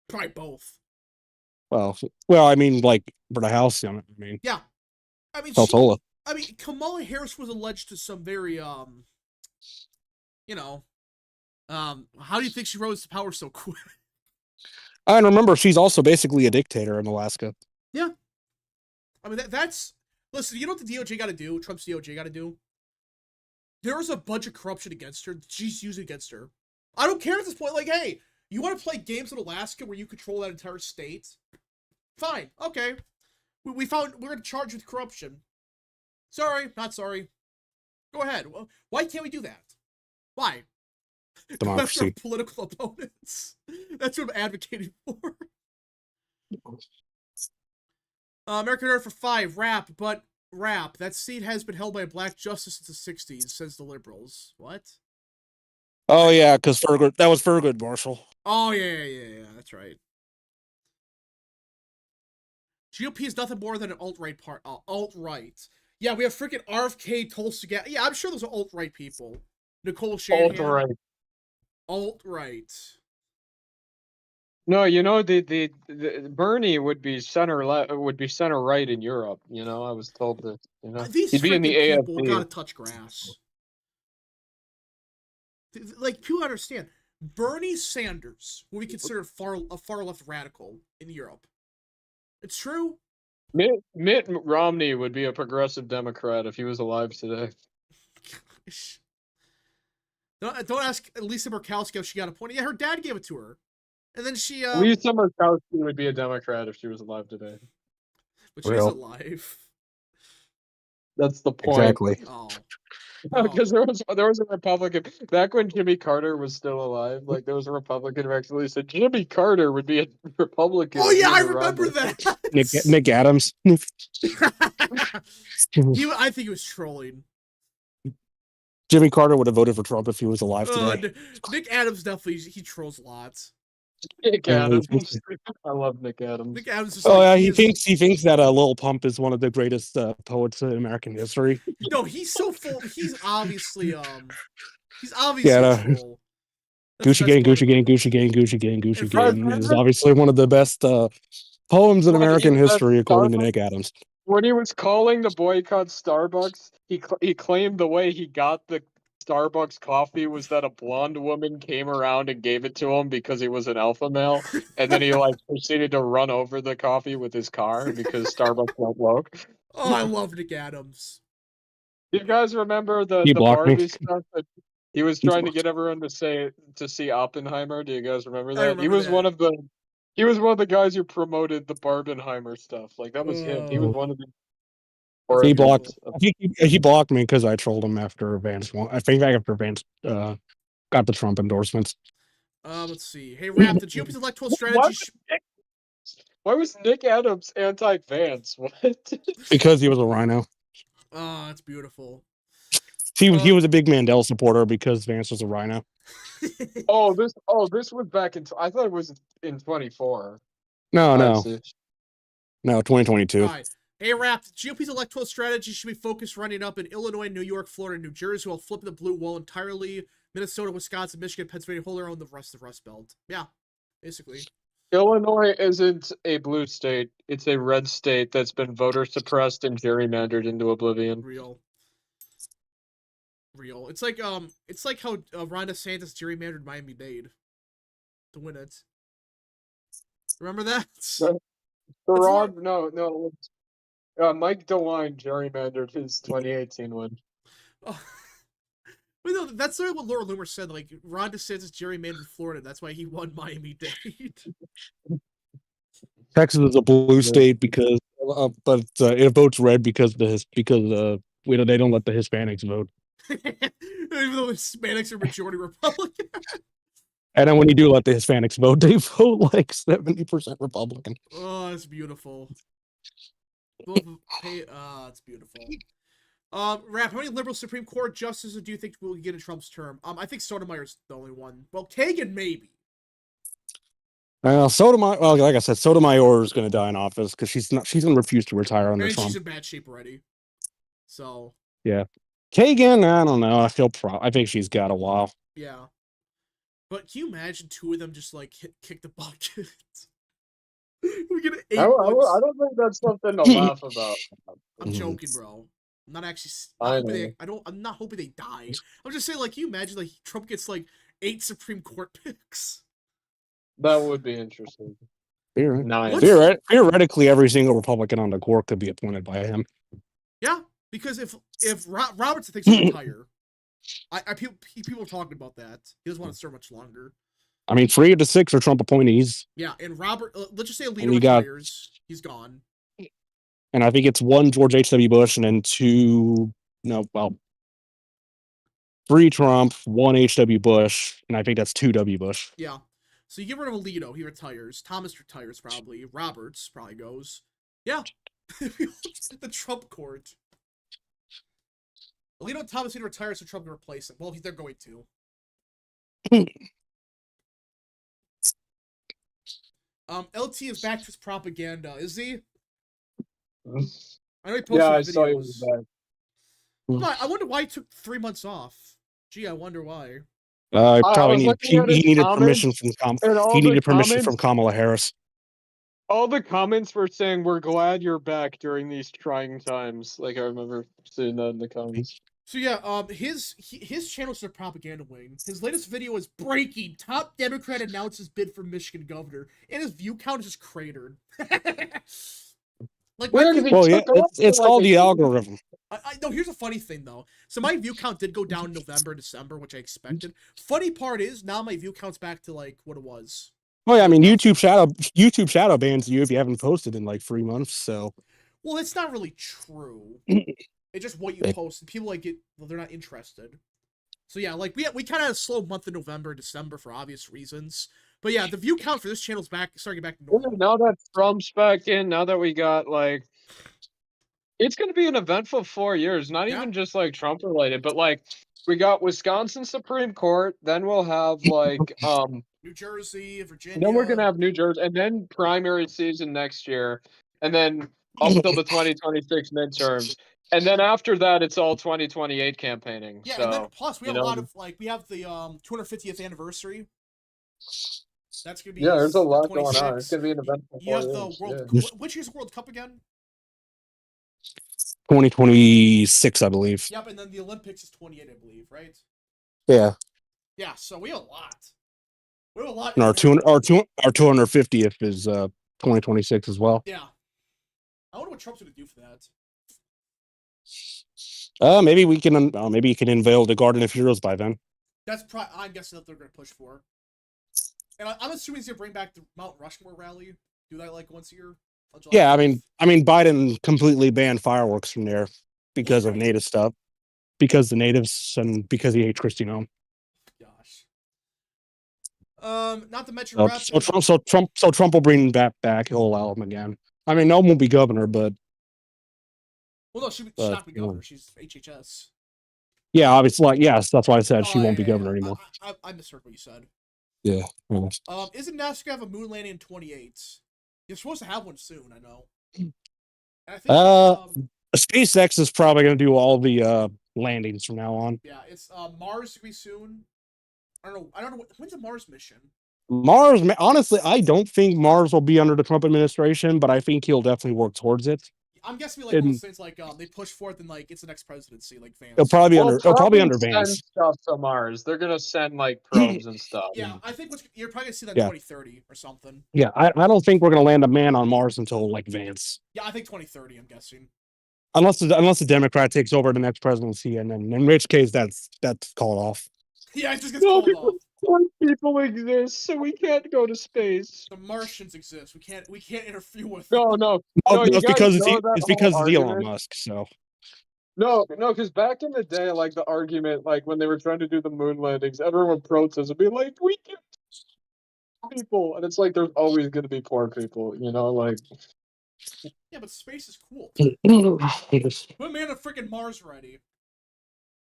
Probably both. Well, I mean, for the House, I mean. Yeah. I mean, Kamala Harris was alleged to some very, how do you think she rose to power so quick? And remember, she's also basically a dictator in Alaska. Yeah. I mean, that's... Listen, you know what the DOJ got to do? Trump's DOJ got to do? There was a bunch of corruption against her. She's using against her. I don't care at this point. Hey, you want to play games in Alaska where you control that entire state? Fine. Okay. We're going to charge you with corruption. Sorry. Not sorry. Go ahead. Why can't we do that? Why? Democracy. That's our political opponents. That's what I'm advocating for. American Earth for 5, rap. That seat has been held by a black justice since the 60s, says the liberals. What? Oh, yeah, because that was Thurgood Marshall. Oh, yeah, that's right. GOP is nothing more than an alt-right part. Alt-right. Yeah, we have freaking RFK, Tulsi Gabbard. Yeah, I'm sure those are alt-right people. Nicole Shanahan. Alt-right. No, the Bernie would be center right in Europe. I was told that. These he'd be in the people AFD. gotta touch grass. People understand. Bernie Sanders will be considered a far left radical in Europe. It's true. Mitt Romney would be a progressive Democrat if he was alive today. Gosh. Don't ask Lisa Murkowski if she got appointed. Yeah, her dad gave it to her. And then she... Lisa Murkowski would be a Democrat if she was alive today. But she's alive. That's the point. Exactly. Oh. Because there was a Republican back when Jimmy Carter was still alive. There was a Republican who actually said Jimmy Carter would be a Republican. Oh yeah, I remember that. Nick Adams. I think he was trolling. Jimmy Carter would have voted for Trump if he was alive today. Nick Adams definitely he trolls lots. Nick Adams. I love Nick Adams. Nick Adams is he thinks that Lil Pump is one of the greatest poets in American history. No, he's so full. He's obviously a troll. Gucci Gang, Gucci Gang, Gucci Gang, Gucci Gang, Gucci Gang is obviously one of the best poems in American history, according to Nick Adams. When he was calling the boycott Starbucks, he claimed the way he got the Starbucks coffee was that a blonde woman came around and gave it to him because he was an alpha male, and then he like proceeded to run over the coffee with his car because Starbucks won't woke. Oh, I love Nick Adams. Do you guys remember the Barbie stuff that he was trying to get everyone to see Oppenheimer? Do you guys remember that? He was one of the guys who promoted the Barbenheimer stuff. Like that was him. He was one of the. He blocked. He blocked me because I trolled him after Vance won. I think after Vance got the Trump endorsements. Let's see. Hey, Rap, the GOP's electoral strategy. Why was Nick Adams anti-Vance? What? Because he was a rhino. Oh, that's beautiful. He was a big Mandela supporter because Vance was a rhino. this was back in. I thought it was in 24. No, 2022. All right. Hey, Rap, the GOP's electoral strategy should be focused running up in Illinois, New York, Florida, New Jersey, while flipping the blue wall entirely. Minnesota, Wisconsin, Michigan, Pennsylvania, hold their own the rest of the Rust Belt. Yeah, basically. Illinois isn't a blue state. It's a red state that's been voter suppressed and gerrymandered into oblivion. Real. It's like how Ron DeSantis gerrymandered Miami-Dade to win it. Remember that? Mike DeWine gerrymandered his 2018 win. Oh. But no, that's sort of what Laura Loomer said. Like, Ron DeSantis gerrymandered Florida. That's why he won Miami-Dade. Texas is a blue state because, but it votes red because they don't let the Hispanics vote. Even though the Hispanics are majority Republican. And then when you do let the Hispanics vote, they vote like 70% Republican. Oh, that's beautiful. It's beautiful. Rap, how many liberal Supreme Court justices do you think will get in Trump's term? I think Sotomayor's the only one. Well, Kagan maybe. Sotomayor. Well, like I said, Sotomayor is going to die in office because she's going to refuse to retire under Trump. She's in bad shape already. So. Yeah, Kagan. I don't know. I think she's got a while. Yeah, but can you imagine two of them just like kick the bucket? We get 8 I don't think that's something to laugh about. I'm joking, bro. I'm not actually. I'm not hoping they die. I'm just saying, like, can you imagine, like, Trump gets like 8 Supreme Court picks? That would be interesting. Theoretically, every single Republican on the court could be appointed by him. Yeah, because if Robertson thinks he'll retire, people are talking about that. He doesn't want to serve much longer. I mean, 3 of the 6 are Trump appointees. Yeah, and Robert, let's just say Alito retires. He's gone. And I think it's 1 George H.W. Bush and then 3 Trump, 1 H.W. Bush, and I think that's 2 W. Bush. Yeah. So you get rid of Alito, he retires. Thomas retires probably. Roberts probably goes. Yeah. The Trump court. Alito and Thomas need to retire so Trump can replace him. Well, they're going to. LT is back to his propaganda, is he? I know he posted videos. I wonder why he took 3 months off. Gee, I wonder why. He needed permission from Kamala Harris. All the comments were saying, "We're glad you're back during these trying times." Like I remember seeing that in the comments. So yeah, his channel's the propaganda wing. His latest video is breaking. Top Democrat announces bid for Michigan governor, and his view count is just cratered. It's all the algorithm. No, here's a funny thing though. So my view count did go down in November, December, which I expected. Funny part is now my view count's back to like what it was. Oh yeah, I mean YouTube shadow bans you if you haven't posted in like 3 months. So. Well, it's not really true. It's just what you post, and people like it. Well, they're not interested. So yeah, like we kind of had a slow month in November, December for obvious reasons. But yeah, the view count for this channel's starting back to normal. Now that Trump's back in, now that we got like, it's going to be an eventful 4 years. Not even just like Trump related, but like we got Wisconsin Supreme Court. Then we'll have like New Jersey, Virginia. Then we're gonna have New Jersey, and then primary season next year, and then up until the 2026 midterms. And then after that, it's all 2028 campaigning. Yeah, so, and then plus we have a lot of we have the 250th anniversary. That's gonna be there's a lot 26. going on. It's gonna be an event for You have 4 the years. World. Yeah. Which year's World Cup again? 2026, I believe. Yep, and then the Olympics is 28, I believe, right? Yeah. Yeah, so we have a lot. We have a lot. And our 250th is 2026 as well. Yeah. I wonder what Trump's gonna do for that. Maybe we can. Maybe you can unveil the Garden of Heroes by then. That's probably. I'm guessing that they're gonna push for. And I'm assuming he's gonna bring back the Mount Rushmore rally. Do that like once a year. Yeah, I mean, Biden completely banned fireworks from there because of native stuff, because the natives and because he hates Kristi Noem. Gosh. Not to mention Trump will bring that back. He'll allow him again. I mean, Noem won't be governor, but well, no, she's not be governor. She's HHS. Yeah, obviously, yes, that's why I said she won't be governor anymore. I misheard what you said. Yeah. Isn't NASA gonna have a moon landing in 28? You're supposed to have one soon, I know. And I think SpaceX is probably going to do all the landings from now on. Yeah, it's Mars to be soon. I don't know. When's the Mars mission? Mars, honestly, I don't think Mars will be under the Trump administration, but I think he'll definitely work towards it. I'm guessing like one of those things like they push forth and like it's the next presidency, like Vance. It'll probably be under Vance. Stuff to Mars. They're gonna send like probes and stuff. Yeah, I think you're probably gonna see that in 2030 or something. Yeah, I don't think we're gonna land a man on Mars until like Vance. Yeah, I think 2030. I'm guessing. Unless the Democrat takes over the next presidency, and then in which case that's called off. Yeah, it just gets called off. People exist, so we can't go to space. The Martians exist. We can't interfere with them. No, it's because it's Elon Musk. So no, because back in the day, like the argument, like when they were trying to do the moon landings, everyone would protest and be like, "We can't people," and it's like there's always going to be poor people, like. Yeah, but space is cool. Put a man on freaking Mars already.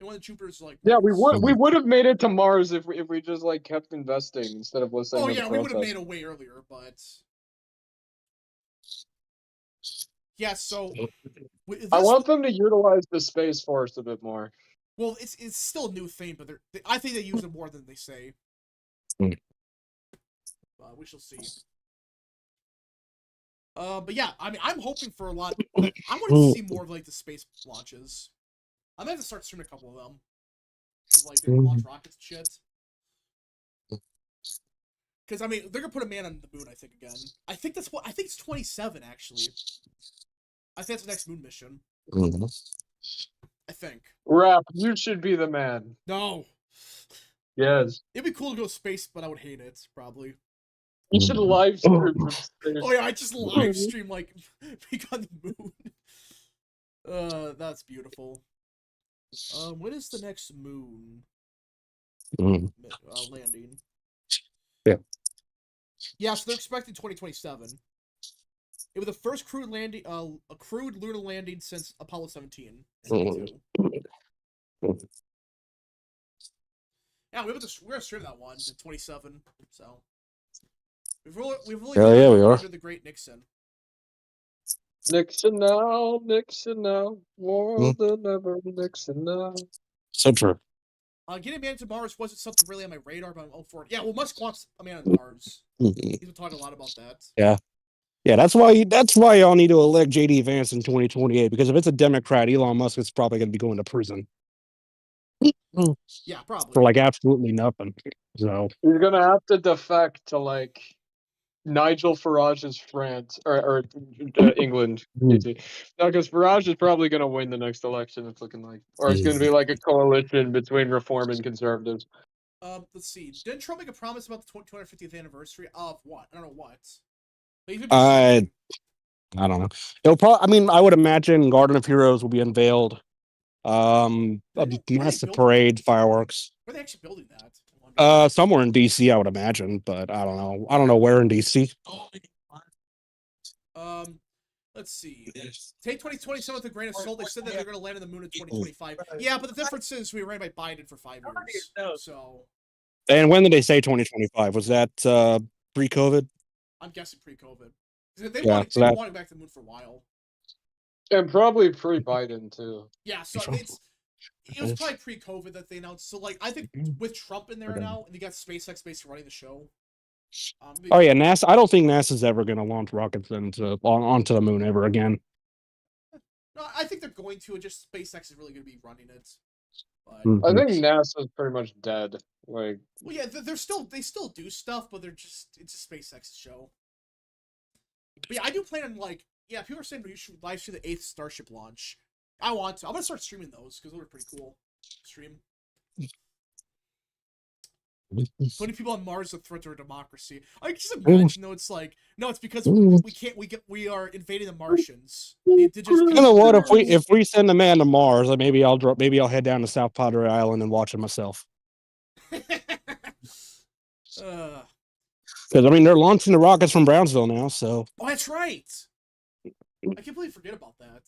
And one of Jupiter's like. Yeah, we would have made it to Mars if we just like kept investing instead of listening. Oh yeah, we would have made it way earlier, but. Yeah, so. I want them to utilize the Space Force a bit more. Well, it's still a new thing, but I think they use it more than they say. We shall see. But yeah, I mean, I'm hoping for a lot. I want to see more of like the space launches. I'm gonna have to start streaming a couple of them, like they launch rockets and shit. Because I mean, they're gonna put a man on the moon. I think again. I think it's 27 actually. I think that's the next moon mission. I think. Rap, you should be the man. No. Yes. It'd be cool to go to space, but I would hate it probably. You should live stream from space. Oh yeah, I just live stream like being on the moon. That's beautiful. When is the next moon landing? Yeah. Yeah, so they're expecting 2027. It was the first crewed landing, a crewed lunar landing since Apollo 17. Yeah, we're gonna stream that one in 27. So we've really we are. The great Nixon. Nixon now, more than ever, Nixon now. So true. Getting a man to Mars wasn't something really on my radar, but I'm all for it. Yeah, well, Musk wants a man on Mars. He's been talking a lot about that. Yeah. Yeah, that's why y'all need to elect JD Vance in 2028, because if it's a Democrat, Elon Musk is probably going to be going to prison. Yeah, probably. For like absolutely nothing. So he's going to have to defect to like Nigel Farage's France or England. No, because Farage is probably going to win the next election. It's looking like, or it's going to be like a coalition between Reform and Conservatives. Let's see. Didn't Trump make a promise about the 250th anniversary of what? I don't know what. I don't know. It'll probably. I mean, I would imagine Garden of Heroes will be unveiled. A massive parade, fireworks. Where are they actually building that? Somewhere in DC, I would imagine, but I don't know. I don't know where in DC. Let's see. Take 2027 with a grain of salt. They said that they're going to land on the moon in 2025. Yeah, but the difference is we ran by Biden for 5 years. So. And when did they say 2025? Was that pre-COVID? I'm guessing pre-COVID. They wanted to go back to the moon for a while. And probably pre-Biden too. Yeah, so it was probably pre-COVID that they announced. So like I think with Trump in there now, and you got SpaceX basically running the show. Oh yeah, NASA. I don't think NASA's ever going to launch rockets onto the moon ever again. No, I think they're going to. Just SpaceX is really going to be running it. But, I think NASA's pretty much dead. Like, well, yeah, they still do stuff, but it's a SpaceX show. But yeah, I do plan on like, yeah, people are saying you should live stream the 8th Starship launch. I want to. I'm gonna start streaming those because those are pretty cool. Stream. Putting people on Mars is a threat to our democracy. I can just imagine though. It's like no, it's because we are invading the Martians. The indigenous you know what? If we send a man to Mars, maybe I'll head down to South Padre Island and watch it myself. Because I mean they're launching the rockets from Brownsville now, so. Oh, that's right. I completely forget about that.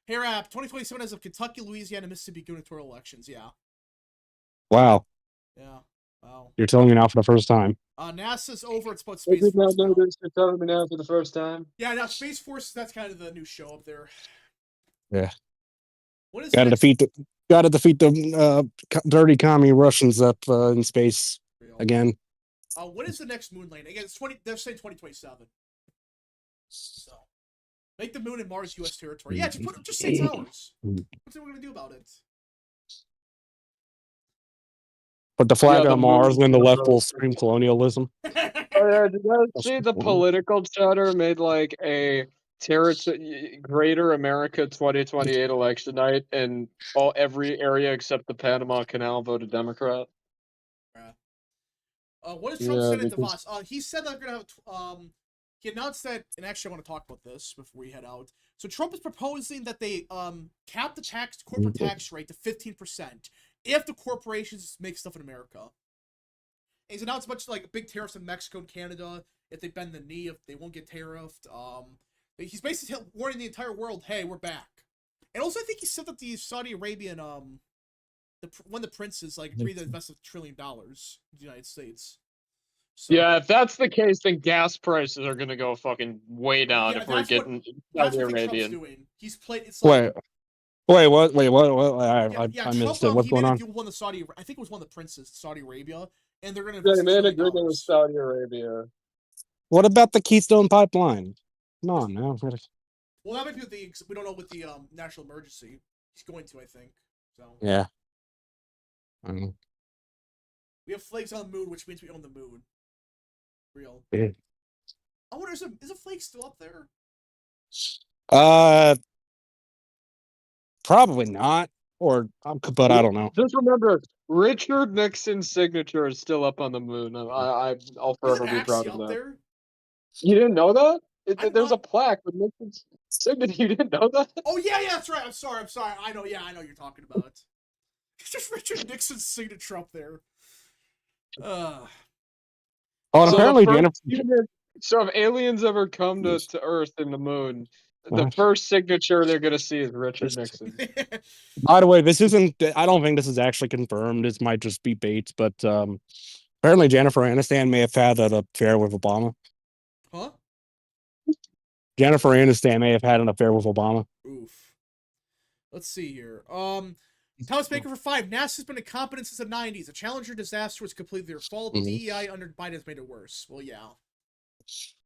Hey, Rap, 2027 as of Kentucky, Louisiana, Mississippi gubernatorial elections. Yeah. Wow. Yeah. Wow. You're telling me now for the first time. NASA's over. It's about Space Space Force. You're telling me now for the first time. Yeah, now Space Force. That's kind of the new show up there. Yeah. What is got to defeat the dirty commie Russians up in space again. What is the next moon landing? Again, it's 20. They're saying 2027. So, make the moon and Mars U.S. territory. Yeah, just 6 hours. What's we gonna do about it? Put the flag on Mars, and then the left will scream colonialism. Oh yeah, did you guys see the political chatter made like a Greater America 2028 election night, and every area except the Panama Canal voted Democrat? What is Trump said at Davos? He said that they're gonna have. He announced that, and actually, I want to talk about this before we head out. So Trump is proposing that they cap the corporate tax rate to 15% if the corporations make stuff in America. And he's announced a bunch of like big tariffs in Mexico and Canada if they bend the knee, if they won't get tariffed. He's basically warning the entire world, "Hey, we're back." And also, I think he said that the Saudi Arabian one of the princes like agreed to invest $1 trillion in the United States. So, yeah, if that's the case, then gas prices are gonna go fucking way down if we're getting Saudi Arabian. Doing. He's played. It's like, Wait, what? I missed it. What's going on? Won the Saudi. I think it was one of the princes, Saudi Arabia, and they're gonna. They made agreement with Saudi Arabia. What about the Keystone Pipeline? Come on now. Well, that might be with we don't know with the national emergency. He's going to, I think. So. Yeah. We have flakes on the moon, which means we own the moon. Real. Yeah. I wonder, is a flake still up there? Probably not. But I don't know. Just remember, Richard Nixon's signature is still up on the moon. I'll forever be proud of that. There? You didn't know that? There's a plaque with Nixon's signature. You didn't know that? Oh yeah, that's right. I'm sorry. I know. Yeah, I know what you're talking about. It's just Richard Nixon's signature up there. Apparently, so if aliens ever come to Earth and the moon, the first signature they're going to see is Richard Nixon. By the way, I don't think this is actually confirmed. This might just be bait, but apparently Jennifer Aniston may have had an affair with Obama. Huh? Jennifer Aniston may have had an affair with Obama. Oof. Let's see here. Thomas Baker for 5. NASA's been incompetent since the 90s. The Challenger disaster was completely their fault. DEI under Biden has made it worse. Well, yeah.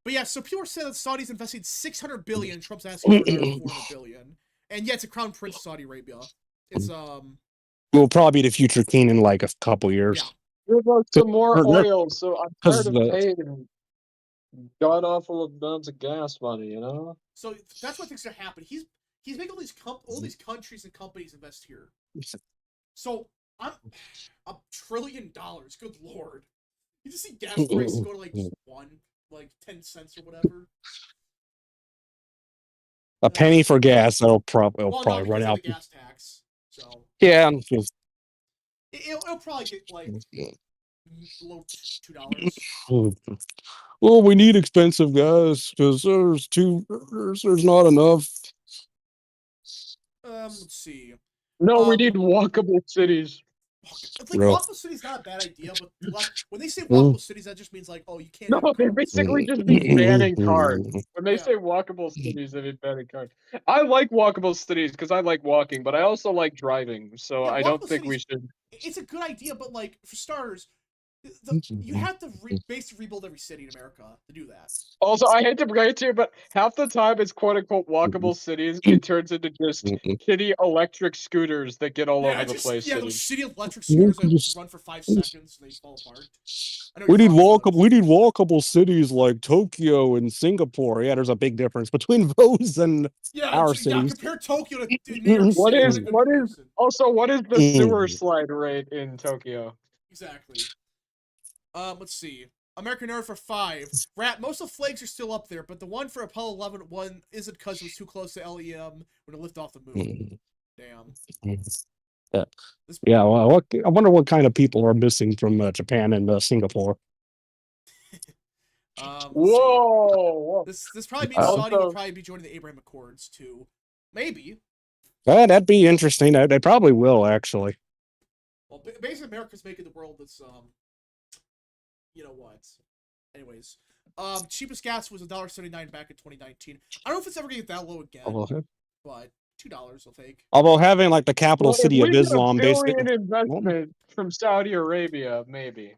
But yeah, so people are saying that Saudi's investing $600 billion. Trump's asking for another $400 billion. And yeah, it's a crown prince of Saudi Arabia. It's will probably be the future king in like a couple years. Yeah. Give us some more oil, so I'm tired of paying god awful amounts of gas money, you know? So that's what things are happening. He's making all these countries and companies invest here. So I'm $1 trillion. Good lord! You just see gas prices go to like 10 cents or whatever. A penny for gas. It'll probably run out. The gas tax. So yeah, it'll probably get like below $2. Well, we need expensive gas because there's not enough. Let's see. No, we need walkable cities. It's like walkable cities not a bad idea, but when they say walkable cities, that just means like, oh, you can't. No, they basically just mean banning cars. When they say walkable cities, they mean banning cars. I like walkable cities because I like walking, but I also like driving. So I don't think we should. It's a good idea, but like for starters, you have to basically rebuild every city in America to do that. Also, I hate to break it to you, but half the time it's quote unquote walkable cities. It turns into just shitty electric scooters that get all over the place. Yeah, those shitty electric scooters that run for 5 seconds and they fall apart. We need walkable cities like Tokyo and Singapore. Yeah, there's a big difference between those and our cities. Compare Tokyo to New York City. What is the sewer slide rate in Tokyo? Exactly. Let's see. American Earth for 5. Rat, most of the flags are still up there, but the one for Apollo 11 one isn't because it was too close to LEM when it lifted off the moon. Damn. Yeah, well, I wonder what kind of people are missing from Japan and Singapore. Whoa! This probably means Saudi will probably be joining the Abraham Accords too. Maybe. That'd be interesting. They probably will, actually. Well, basically, America's making the world that's you know what? Anyways, cheapest gas was $1.79 back in 2019. I don't know if it's ever gonna get that low again, but $2 I'll take. Although having like the capital city of Islam, basically, investment from Saudi Arabia, maybe.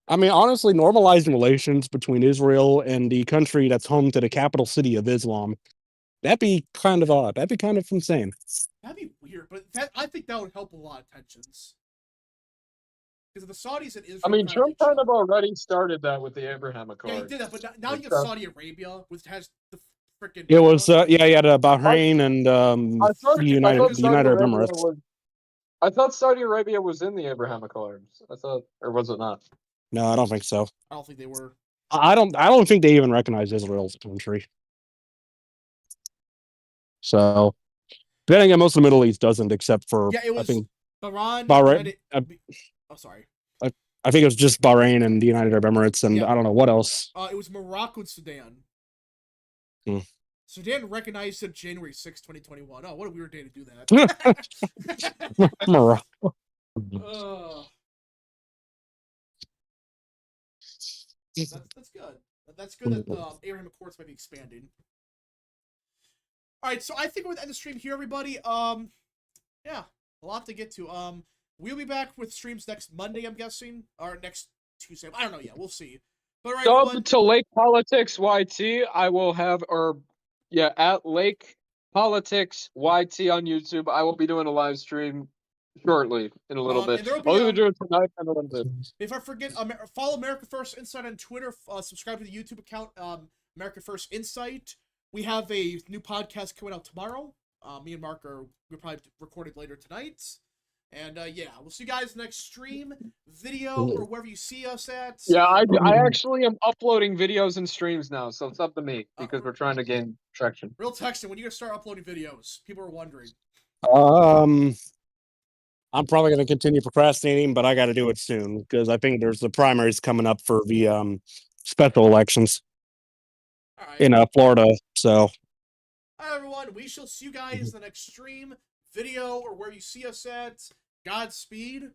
I mean, honestly, normalizing relations between Israel and the country that's home to the capital city of Islam, that'd be kind of odd. That'd be kind of insane. That'd be weird, but I think that would help a lot of tensions. Because the Saudis and Israel. I mean, Trump kind of already started that with the Abraham Accord. Yeah, he did that, but now you have Saudi Arabia, which has the freaking. It was the Bahrain and United Arab Emirates. I thought Saudi Arabia was in the Abraham Accords. Or was it not? No, I don't think so. I don't think they were. I don't think they even recognize Israel as a country. So, then again, most of the Middle East doesn't, except for I think Bahrain. Oh, sorry. I think it was just Bahrain and the United Arab Emirates, and I don't know what else. It was Morocco and Sudan. Sudan recognized it January 6, 2021. Oh, what a weird day to do that. Morocco. That's good. That's good that the Abraham Accords might be expanding. All right, so I think we're going to end the stream here, everybody. Yeah, a lot to get to. We'll be back with streams next Monday, I'm guessing, or next Tuesday. I don't know yet. We'll see. But right, to Lake Politics YT, I will have, at Lake Politics YT on YouTube. I will be doing a live stream shortly in a little bit. I'll either do it tonight and a little bit. If I forget, follow America First Insight on Twitter. Subscribe to the YouTube account, America First Insight. We have a new podcast coming out tomorrow. Me and Mark we're probably recording later tonight. And yeah, we'll see you guys next stream, video, or wherever you see us at. Yeah, I actually am uploading videos and streams now, so it's up to me because we're trying to gain traction. Real Texan, when you gonna start uploading videos? People are wondering. I'm probably gonna continue procrastinating, but I got to do it soon because I think there's the primaries coming up for the special elections in Florida. So, all right, everyone, we shall see you guys in the next stream, video, or where you see us at. Godspeed.